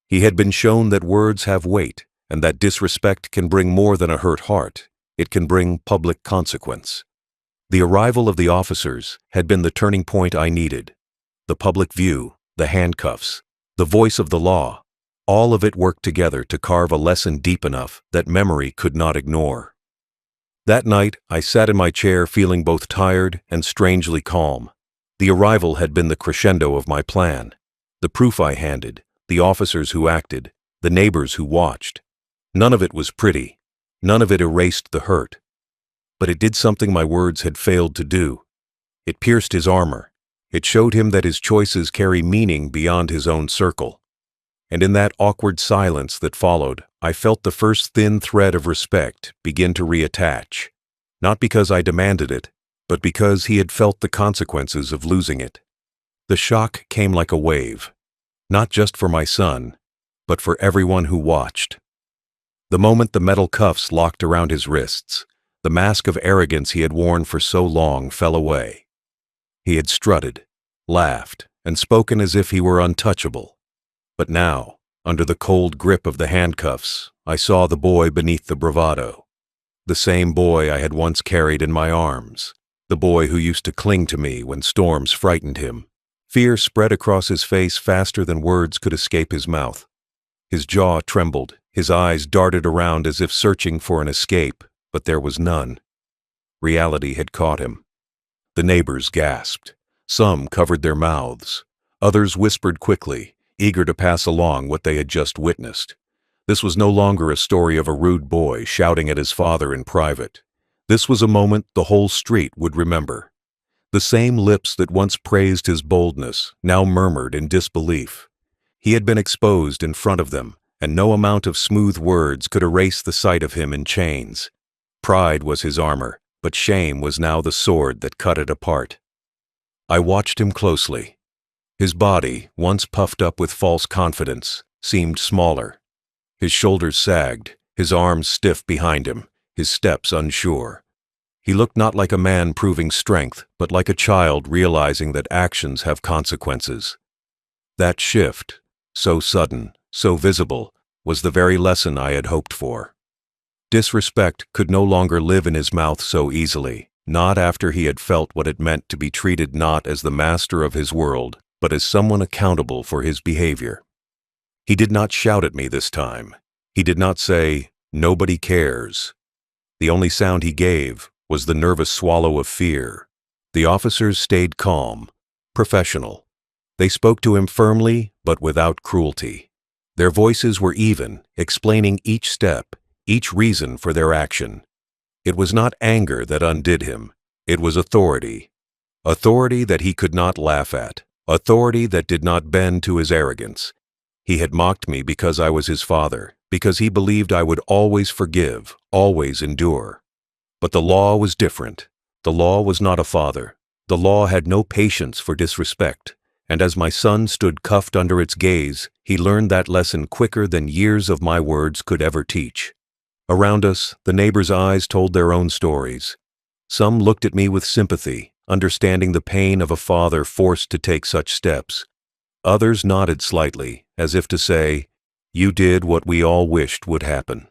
He had been shown that words have weight, and that disrespect can bring more than a hurt heart. It can bring public consequence. The arrival of the officers had been the turning point I needed. The public view, the handcuffs, the voice of the law, all of it worked together to carve a lesson deep enough that memory could not ignore. That night, I sat in my chair feeling both tired and strangely calm. The arrival had been the crescendo of my plan. The proof I handed, the officers who acted, the neighbors who watched. None of it was pretty. None of it erased the hurt. But it did something my words had failed to do. It pierced his armor. It showed him that his choices carry meaning beyond his own circle. And in that awkward silence that followed, I felt the first thin thread of respect begin to reattach. Not because I demanded it, but because he had felt the consequences of losing it. The shock came like a wave, not just for my son, but for everyone who watched. The moment the metal cuffs locked around his wrists, the mask of arrogance he had worn for so long fell away. He had strutted, laughed, and spoken as if he were untouchable. But now, under the cold grip of the handcuffs, I saw the boy beneath the bravado. The same boy I had once carried in my arms. The boy who used to cling to me when storms frightened him. Fear spread across his face faster than words could escape his mouth. His jaw trembled, his eyes darted around as if searching for an escape, but there was none. Reality had caught him. The neighbors gasped. Some covered their mouths. Others whispered quickly, eager to pass along what they had just witnessed. This was no longer a story of a rude boy shouting at his father in private. This was a moment the whole street would remember. The same lips that once praised his boldness now murmured in disbelief. He had been exposed in front of them, and no amount of smooth words could erase the sight of him in chains. Pride was his armor, but shame was now the sword that cut it apart. I watched him closely. His body, once puffed up with false confidence, seemed smaller. His shoulders sagged, his arms stiff behind him, his steps unsure. He looked not like a man proving strength, but like a child realizing that actions have consequences. That shift, so sudden, so visible, was the very lesson I had hoped for. Disrespect could no longer live in his mouth so easily, not after he had felt what it meant to be treated not as the master of his world, but as someone accountable for his behavior. He did not shout at me this time. He did not say, "Nobody cares." The only sound he gave was the nervous swallow of fear. The officers stayed calm, professional. They spoke to him firmly, but without cruelty. Their voices were even, explaining each step, each reason for their action. It was not anger that undid him. It was authority. Authority that he could not laugh at. Authority that did not bend to his arrogance. He had mocked me because I was his father, because he believed I would always forgive, always endure. But the law was different. The law was not a father. The law had no patience for disrespect, and as my son stood cuffed under its gaze, he learned that lesson quicker than years of my words could ever teach. Around us, the neighbors' eyes told their own stories. Some looked at me with sympathy, understanding the pain of a father forced to take such steps. Others nodded slightly, as if to say, "You did what we all wished would happen."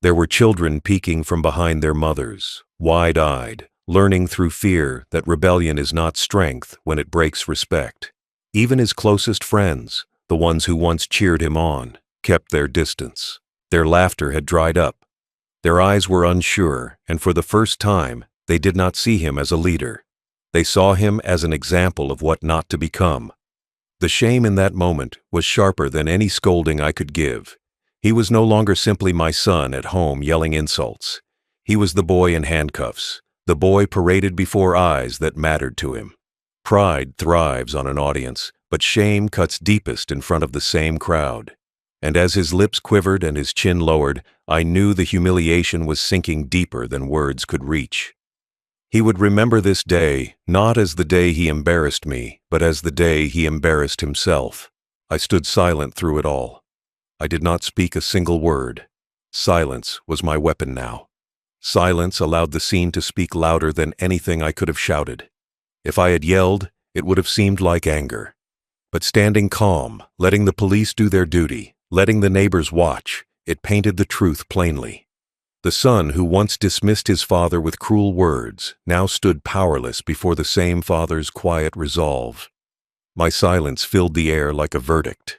There were children peeking from behind their mothers, wide-eyed, learning through fear that rebellion is not strength when it breaks respect. Even his closest friends, the ones who once cheered him on, kept their distance. Their laughter had dried up. Their eyes were unsure, and for the first time, they did not see him as a leader. They saw him as an example of what not to become. The shame in that moment was sharper than any scolding I could give. He was no longer simply my son at home yelling insults. He was the boy in handcuffs, the boy paraded before eyes that mattered to him. Pride thrives on an audience, but shame cuts deepest in front of the same crowd. And as his lips quivered and his chin lowered, I knew the humiliation was sinking deeper than words could reach. He would remember this day, not as the day he embarrassed me, but as the day he embarrassed himself. I stood silent through it all. I did not speak a single word. Silence was my weapon now. Silence allowed the scene to speak louder than anything I could have shouted. If I had yelled, it would have seemed like anger. But standing calm, letting the police do their duty, letting the neighbors watch, it painted the truth plainly. The son who once dismissed his father with cruel words now stood powerless before the same father's quiet resolve. My silence filled the air like a verdict.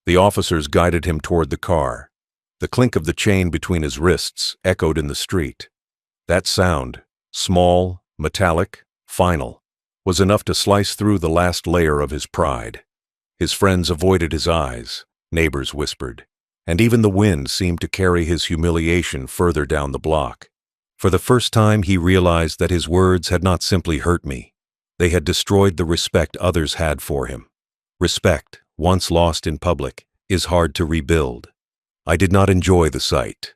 The officers guided him toward the car. The clink of the chain between his wrists echoed in the street. That sound, small, metallic, final, was enough to slice through the last layer of his pride. His friends avoided his eyes, neighbors whispered, and even the wind seemed to carry his humiliation further down the block. For the first time he realized that his words had not simply hurt me. They had destroyed the respect others had for him. Respect, once lost in public, is hard to rebuild. I did not enjoy the sight.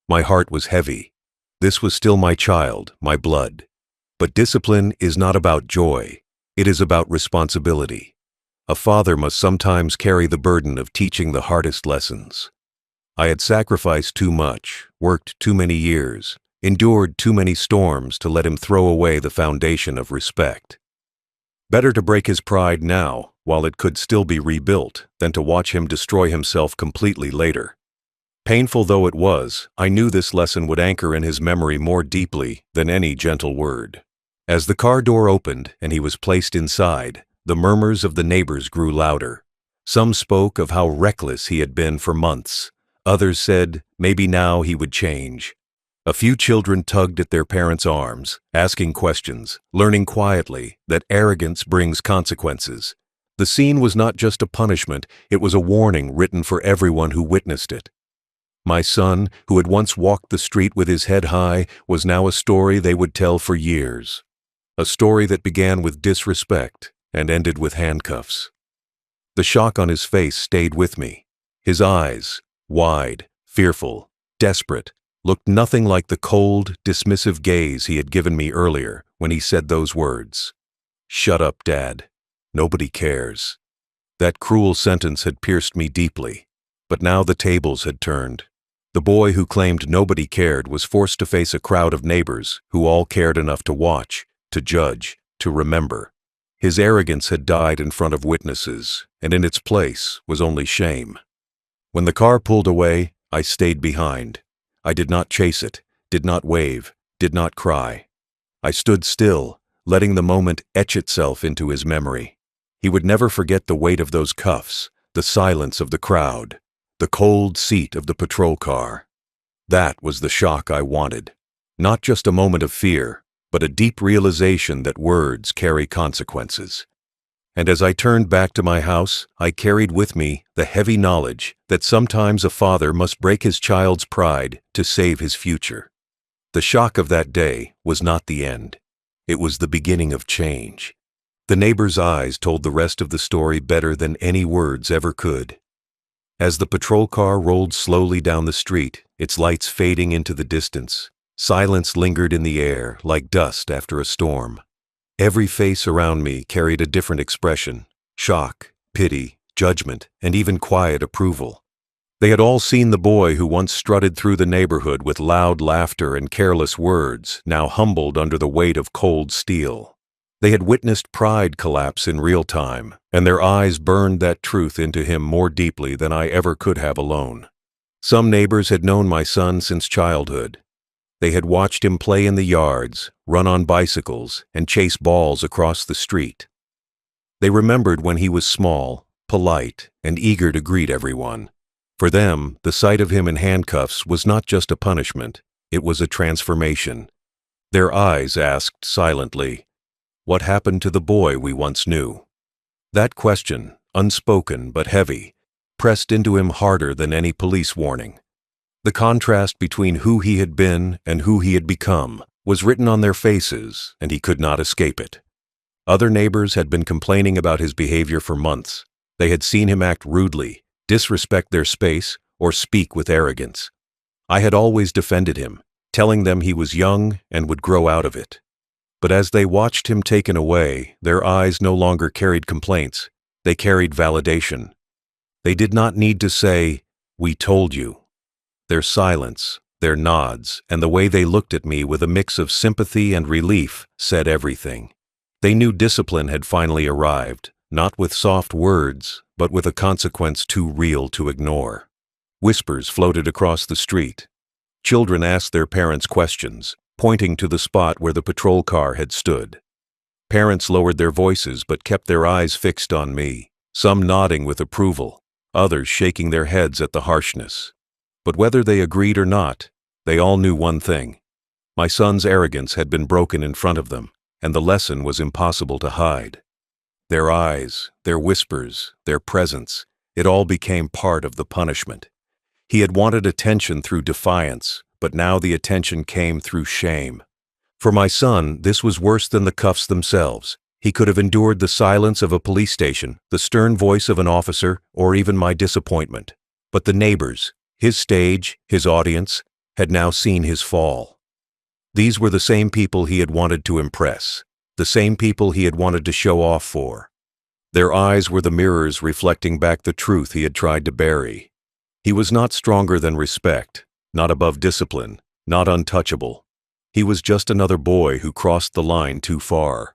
My heart was heavy. This was still my child, my blood. But discipline is not about joy. It is about responsibility. A father must sometimes carry the burden of teaching the hardest lessons. I had sacrificed too much, worked too many years, endured too many storms to let him throw away the foundation of respect. Better to break his pride now, while it could still be rebuilt, than to watch him destroy himself completely later. Painful though it was, I knew this lesson would anchor in his memory more deeply than any gentle word. As the car door opened and he was placed inside, the murmurs of the neighbors grew louder. Some spoke of how reckless he had been for months. Others said maybe now he would change. A few children tugged at their parents' arms, asking questions, learning quietly that arrogance brings consequences. The scene was not just a punishment, it was a warning written for everyone who witnessed it. My son, who had once walked the street with his head high, was now a story they would tell for years. A story that began with disrespect and ended with handcuffs. The shock on his face stayed with me. His eyes, wide, fearful, desperate, looked nothing like the cold, dismissive gaze he had given me earlier when he said those words. "Shut up, Dad. Nobody cares." That cruel sentence had pierced me deeply, but now the tables had turned. The boy who claimed nobody cared was forced to face a crowd of neighbors who all cared enough to watch, to judge, to remember. His arrogance had died in front of witnesses, and in its place was only shame. When the car pulled away, I stayed behind. I did not chase it, did not wave, did not cry. I stood still, letting the moment etch itself into his memory. He would never forget the weight of those cuffs, the silence of the crowd, the cold seat of the patrol car. That was the shock I wanted. Not just a moment of fear, but a deep realization that words carry consequences. And as I turned back to my house, I carried with me the heavy knowledge that sometimes a father must break his child's pride to save his future. The shock of that day was not the end. It was the beginning of change. The neighbor's eyes told the rest of the story better than any words ever could. As the patrol car rolled slowly down the street, its lights fading into the distance, silence lingered in the air like dust after a storm. Every face around me carried a different expression: shock, pity, judgment, and even quiet approval. They had all seen the boy who once strutted through the neighborhood with loud laughter and careless words, now humbled under the weight of cold steel. They had witnessed pride collapse in real time, and their eyes burned that truth into him more deeply than I ever could have alone. Some neighbors had known my son since childhood. They had watched him play in the yards, run on bicycles, and chase balls across the street. They remembered when he was small, polite, and eager to greet everyone. For them, the sight of him in handcuffs was not just a punishment, it was a transformation. Their eyes asked silently, "What happened to the boy we once knew?" That question, unspoken but heavy, pressed into him harder than any police warning. The contrast between who he had been and who he had become was written on their faces, and he could not escape it. Other neighbors had been complaining about his behavior for months. They had seen him act rudely, disrespect their space, or speak with arrogance. I had always defended him, telling them he was young and would grow out of it. But as they watched him taken away, their eyes no longer carried complaints, they carried validation. They did not need to say, "We told you." Their silence, their nods, and the way they looked at me with a mix of sympathy and relief said everything. They knew discipline had finally arrived, not with soft words, but with a consequence too real to ignore. Whispers floated across the street. Children asked their parents questions, pointing to the spot where the patrol car had stood. Parents lowered their voices but kept their eyes fixed on me, some nodding with approval, others shaking their heads at the harshness. But whether they agreed or not, they all knew one thing. My son's arrogance had been broken in front of them, and the lesson was impossible to hide. Their eyes, their whispers, their presence, it all became part of the punishment. He had wanted attention through defiance, but now the attention came through shame. For my son, this was worse than the cuffs themselves. He could have endured the silence of a police station, the stern voice of an officer, or even my disappointment. But the neighbors, his stage, his audience, had now seen his fall. These were the same people he had wanted to impress, the same people he had wanted to show off for. Their eyes were the mirrors reflecting back the truth he had tried to bury. He was not stronger than respect, not above discipline, not untouchable. He was just another boy who crossed the line too far.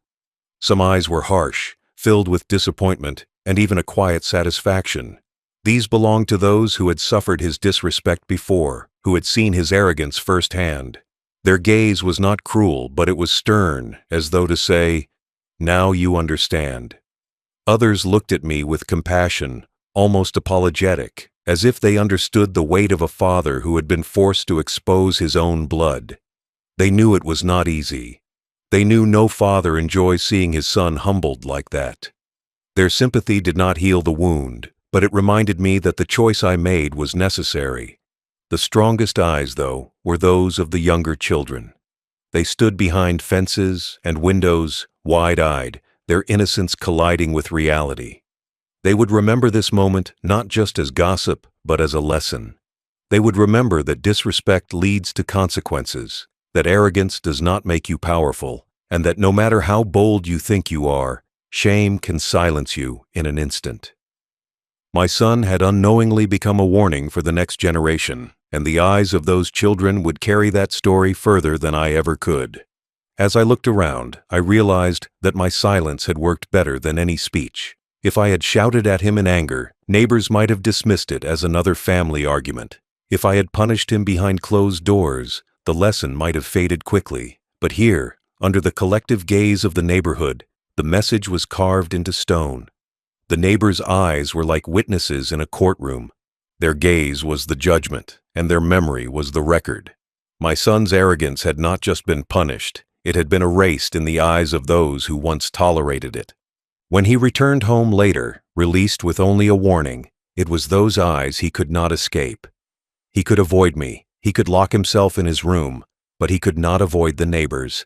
Some eyes were harsh, filled with disappointment, and even a quiet satisfaction. These belonged to those who had suffered his disrespect before, who had seen his arrogance firsthand. Their gaze was not cruel, but it was stern, as though to say, "Now you understand." Others looked at me with compassion, almost apologetic, as if they understood the weight of a father who had been forced to expose his own blood. They knew it was not easy. They knew no father enjoys seeing his son humbled like that. Their sympathy did not heal the wound, but it reminded me that the choice I made was necessary. The strongest eyes, though, were those of the younger children. They stood behind fences and windows, wide-eyed, their innocence colliding with reality. They would remember this moment not just as gossip, but as a lesson. They would remember that disrespect leads to consequences, that arrogance does not make you powerful, and that no matter how bold you think you are, shame can silence you in an instant. My son had unknowingly become a warning for the next generation, and the eyes of those children would carry that story further than I ever could. As I looked around, I realized that my silence had worked better than any speech. If I had shouted at him in anger, neighbors might have dismissed it as another family argument. If I had punished him behind closed doors, the lesson might have faded quickly. But here, under the collective gaze of the neighborhood, the message was carved into stone. The neighbors' eyes were like witnesses in a courtroom. Their gaze was the judgment, and their memory was the record. My son's arrogance had not just been punished, it had been erased in the eyes of those who once tolerated it. When he returned home later, released with only a warning, it was those eyes he could not escape. He could avoid me, he could lock himself in his room, but he could not avoid the neighbors.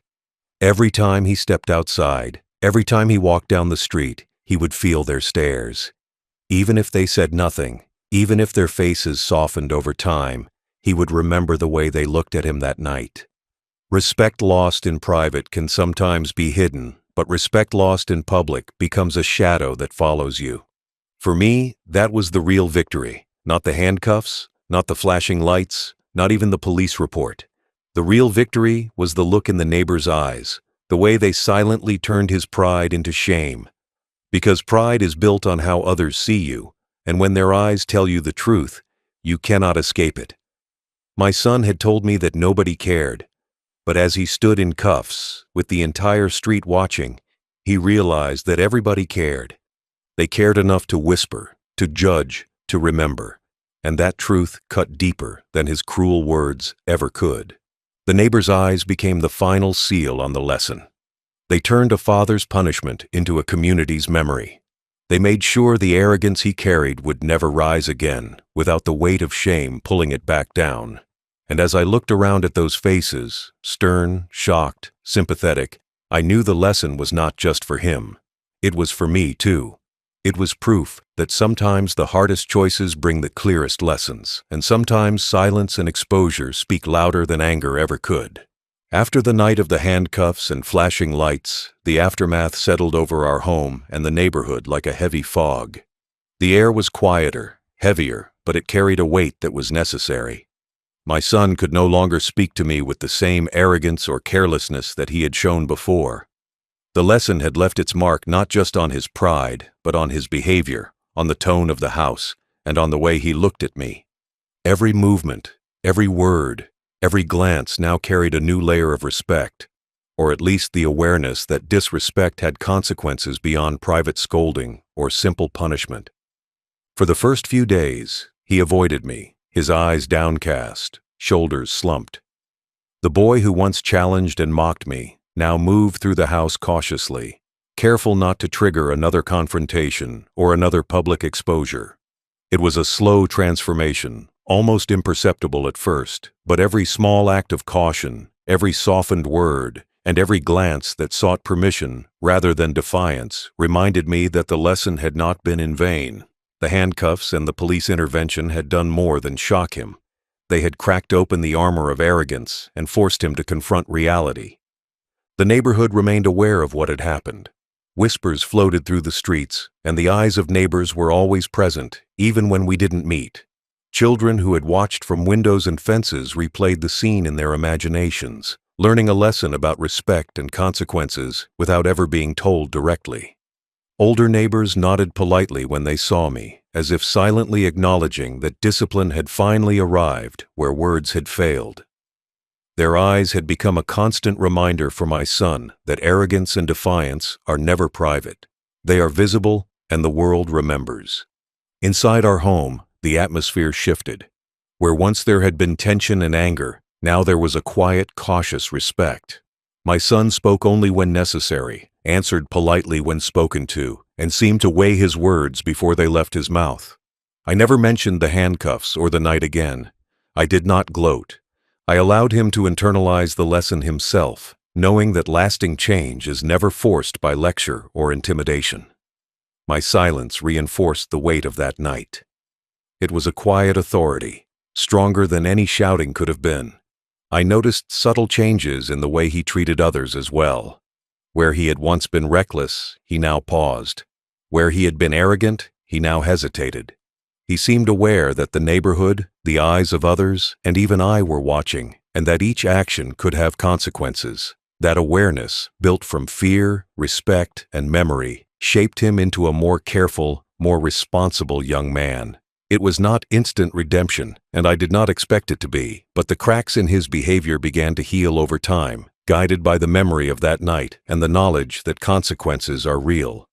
Every time he stepped outside, every time he walked down the street, he would feel their stares. Even if they said nothing, even if their faces softened over time, he would remember the way they looked at him that night. Respect lost in private can sometimes be hidden, but respect lost in public becomes a shadow that follows you. For me, that was the real victory, not the handcuffs, not the flashing lights, not even the police report. The real victory was the look in the neighbor's eyes, the way they silently turned his pride into shame. Because pride is built on how others see you, and when their eyes tell you the truth, you cannot escape it. My son had told me that nobody cared, but as he stood in cuffs, with the entire street watching, he realized that everybody cared. They cared enough to whisper, to judge, to remember, and that truth cut deeper than his cruel words ever could. The neighbor's eyes became the final seal on the lesson. They turned a father's punishment into a community's memory. They made sure the arrogance he carried would never rise again, without the weight of shame pulling it back down. And as I looked around at those faces, stern, shocked, sympathetic, I knew the lesson was not just for him. It was for me, too. It was proof that sometimes the hardest choices bring the clearest lessons, and sometimes silence and exposure speak louder than anger ever could. After the night of the handcuffs and flashing lights, the aftermath settled over our home and the neighborhood like a heavy fog. The air was quieter, heavier, but it carried a weight that was necessary. My son could no longer speak to me with the same arrogance or carelessness that he had shown before. The lesson had left its mark not just on his pride, but on his behavior, on the tone of the house, and on the way he looked at me. Every movement, every word, every glance now carried a new layer of respect, or at least the awareness that disrespect had consequences beyond private scolding or simple punishment. For the first few days, he avoided me, his eyes downcast, shoulders slumped. The boy who once challenged and mocked me now moved through the house cautiously, careful not to trigger another confrontation or another public exposure. It was a slow transformation, almost imperceptible at first, but every small act of caution, every softened word, and every glance that sought permission rather than defiance reminded me that the lesson had not been in vain. The handcuffs and the police intervention had done more than shock him. They had cracked open the armor of arrogance and forced him to confront reality. The neighborhood remained aware of what had happened. Whispers floated through the streets, and the eyes of neighbors were always present, even when we didn't meet. Children who had watched from windows and fences replayed the scene in their imaginations, learning a lesson about respect and consequences without ever being told directly. Older neighbors nodded politely when they saw me, as if silently acknowledging that discipline had finally arrived where words had failed. Their eyes had become a constant reminder for my son that arrogance and defiance are never private. They are visible, and the world remembers. Inside our home, the atmosphere shifted. Where once there had been tension and anger, now there was a quiet, cautious respect. My son spoke only when necessary, answered politely when spoken to, and seemed to weigh his words before they left his mouth. I never mentioned the handcuffs or the night again. I did not gloat. I allowed him to internalize the lesson himself, knowing that lasting change is never forced by lecture or intimidation. My silence reinforced the weight of that night. It was a quiet authority, stronger than any shouting could have been. I noticed subtle changes in the way he treated others as well. Where he had once been reckless, he now paused. Where he had been arrogant, he now hesitated. He seemed aware that the neighborhood, the eyes of others, and even I were watching, and that each action could have consequences. That awareness, built from fear, respect, and memory, shaped him into a more careful, more responsible young man. It was not instant redemption, and I did not expect it to be, but the cracks in his behavior began to heal over time, guided by the memory of that night and the knowledge that consequences are real.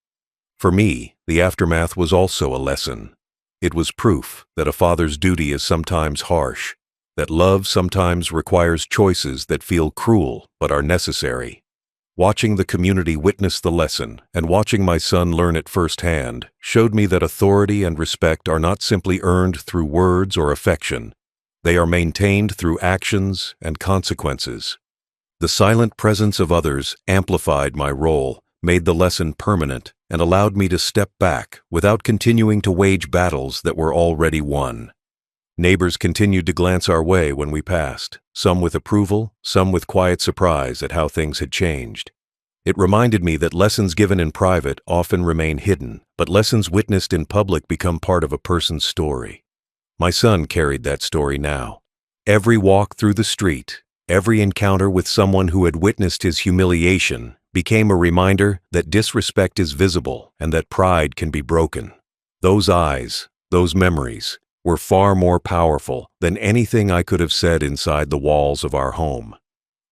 For me, the aftermath was also a lesson. It was proof that a father's duty is sometimes harsh, that love sometimes requires choices that feel cruel but are necessary. Watching the community witness the lesson and watching my son learn it firsthand showed me that authority and respect are not simply earned through words or affection. They are maintained through actions and consequences. The silent presence of others amplified my role, made the lesson permanent, and allowed me to step back without continuing to wage battles that were already won. Neighbors continued to glance our way when we passed, some with approval, some with quiet surprise at how things had changed. It reminded me that lessons given in private often remain hidden, but lessons witnessed in public become part of a person's story. My son carried that story now. Every walk through the street, every encounter with someone who had witnessed his humiliation became a reminder that disrespect is visible and that pride can be broken. Those eyes, those memories, were far more powerful than anything I could have said inside the walls of our home.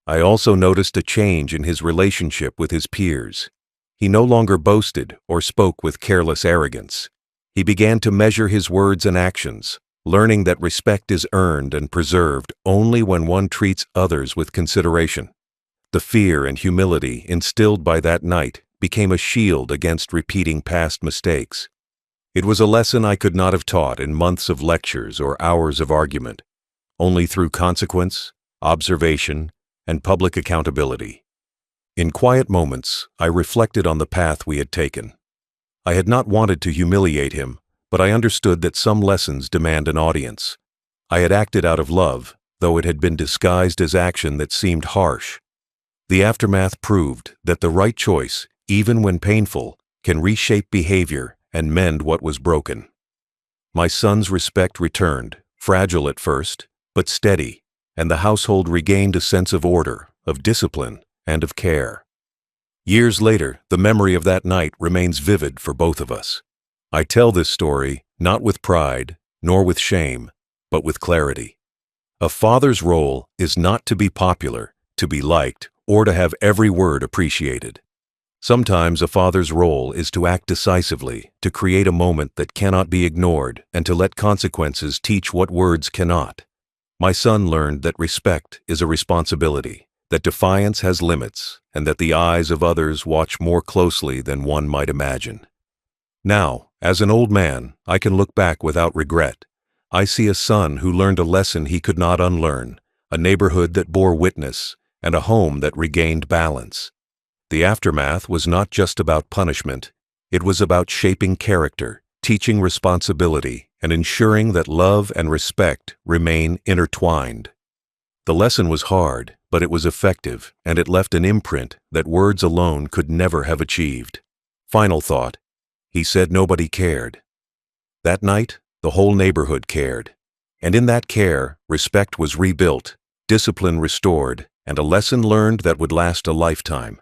I also noticed a change in his relationship with his peers. He no longer boasted or spoke with careless arrogance. He began to measure his words and actions, learning that respect is earned and preserved only when one treats others with consideration. The fear and humility instilled by that night became a shield against repeating past mistakes. It was a lesson I could not have taught in months of lectures or hours of argument, only through consequence, observation, and public accountability. In quiet moments, I reflected on the path we had taken. I had not wanted to humiliate him, but I understood that some lessons demand an audience. I had acted out of love, though it had been disguised as action that seemed harsh. The aftermath proved that the right choice, even when painful, can reshape behavior and mend what was broken. My son's respect returned, fragile at first, but steady, and the household regained a sense of order, of discipline, and of care. Years later, the memory of that night remains vivid for both of us. I tell this story not with pride, nor with shame, but with clarity. A father's role is not to be popular, to be liked, or to have every word appreciated. Sometimes a father's role is to act decisively, to create a moment that cannot be ignored, and to let consequences teach what words cannot. My son learned that respect is a responsibility, that defiance has limits, and that the eyes of others watch more closely than one might imagine. Now, as an old man, I can look back without regret. I see a son who learned a lesson he could not unlearn, a neighborhood that bore witness, and a home that regained balance. The aftermath was not just about punishment. It was about shaping character, teaching responsibility, and ensuring that love and respect remain intertwined. The lesson was hard, but it was effective, and it left an imprint that words alone could never have achieved. Final thought. He said nobody cared. That night, the whole neighborhood cared. And in that care, respect was rebuilt, discipline restored, and a lesson learned that would last a lifetime.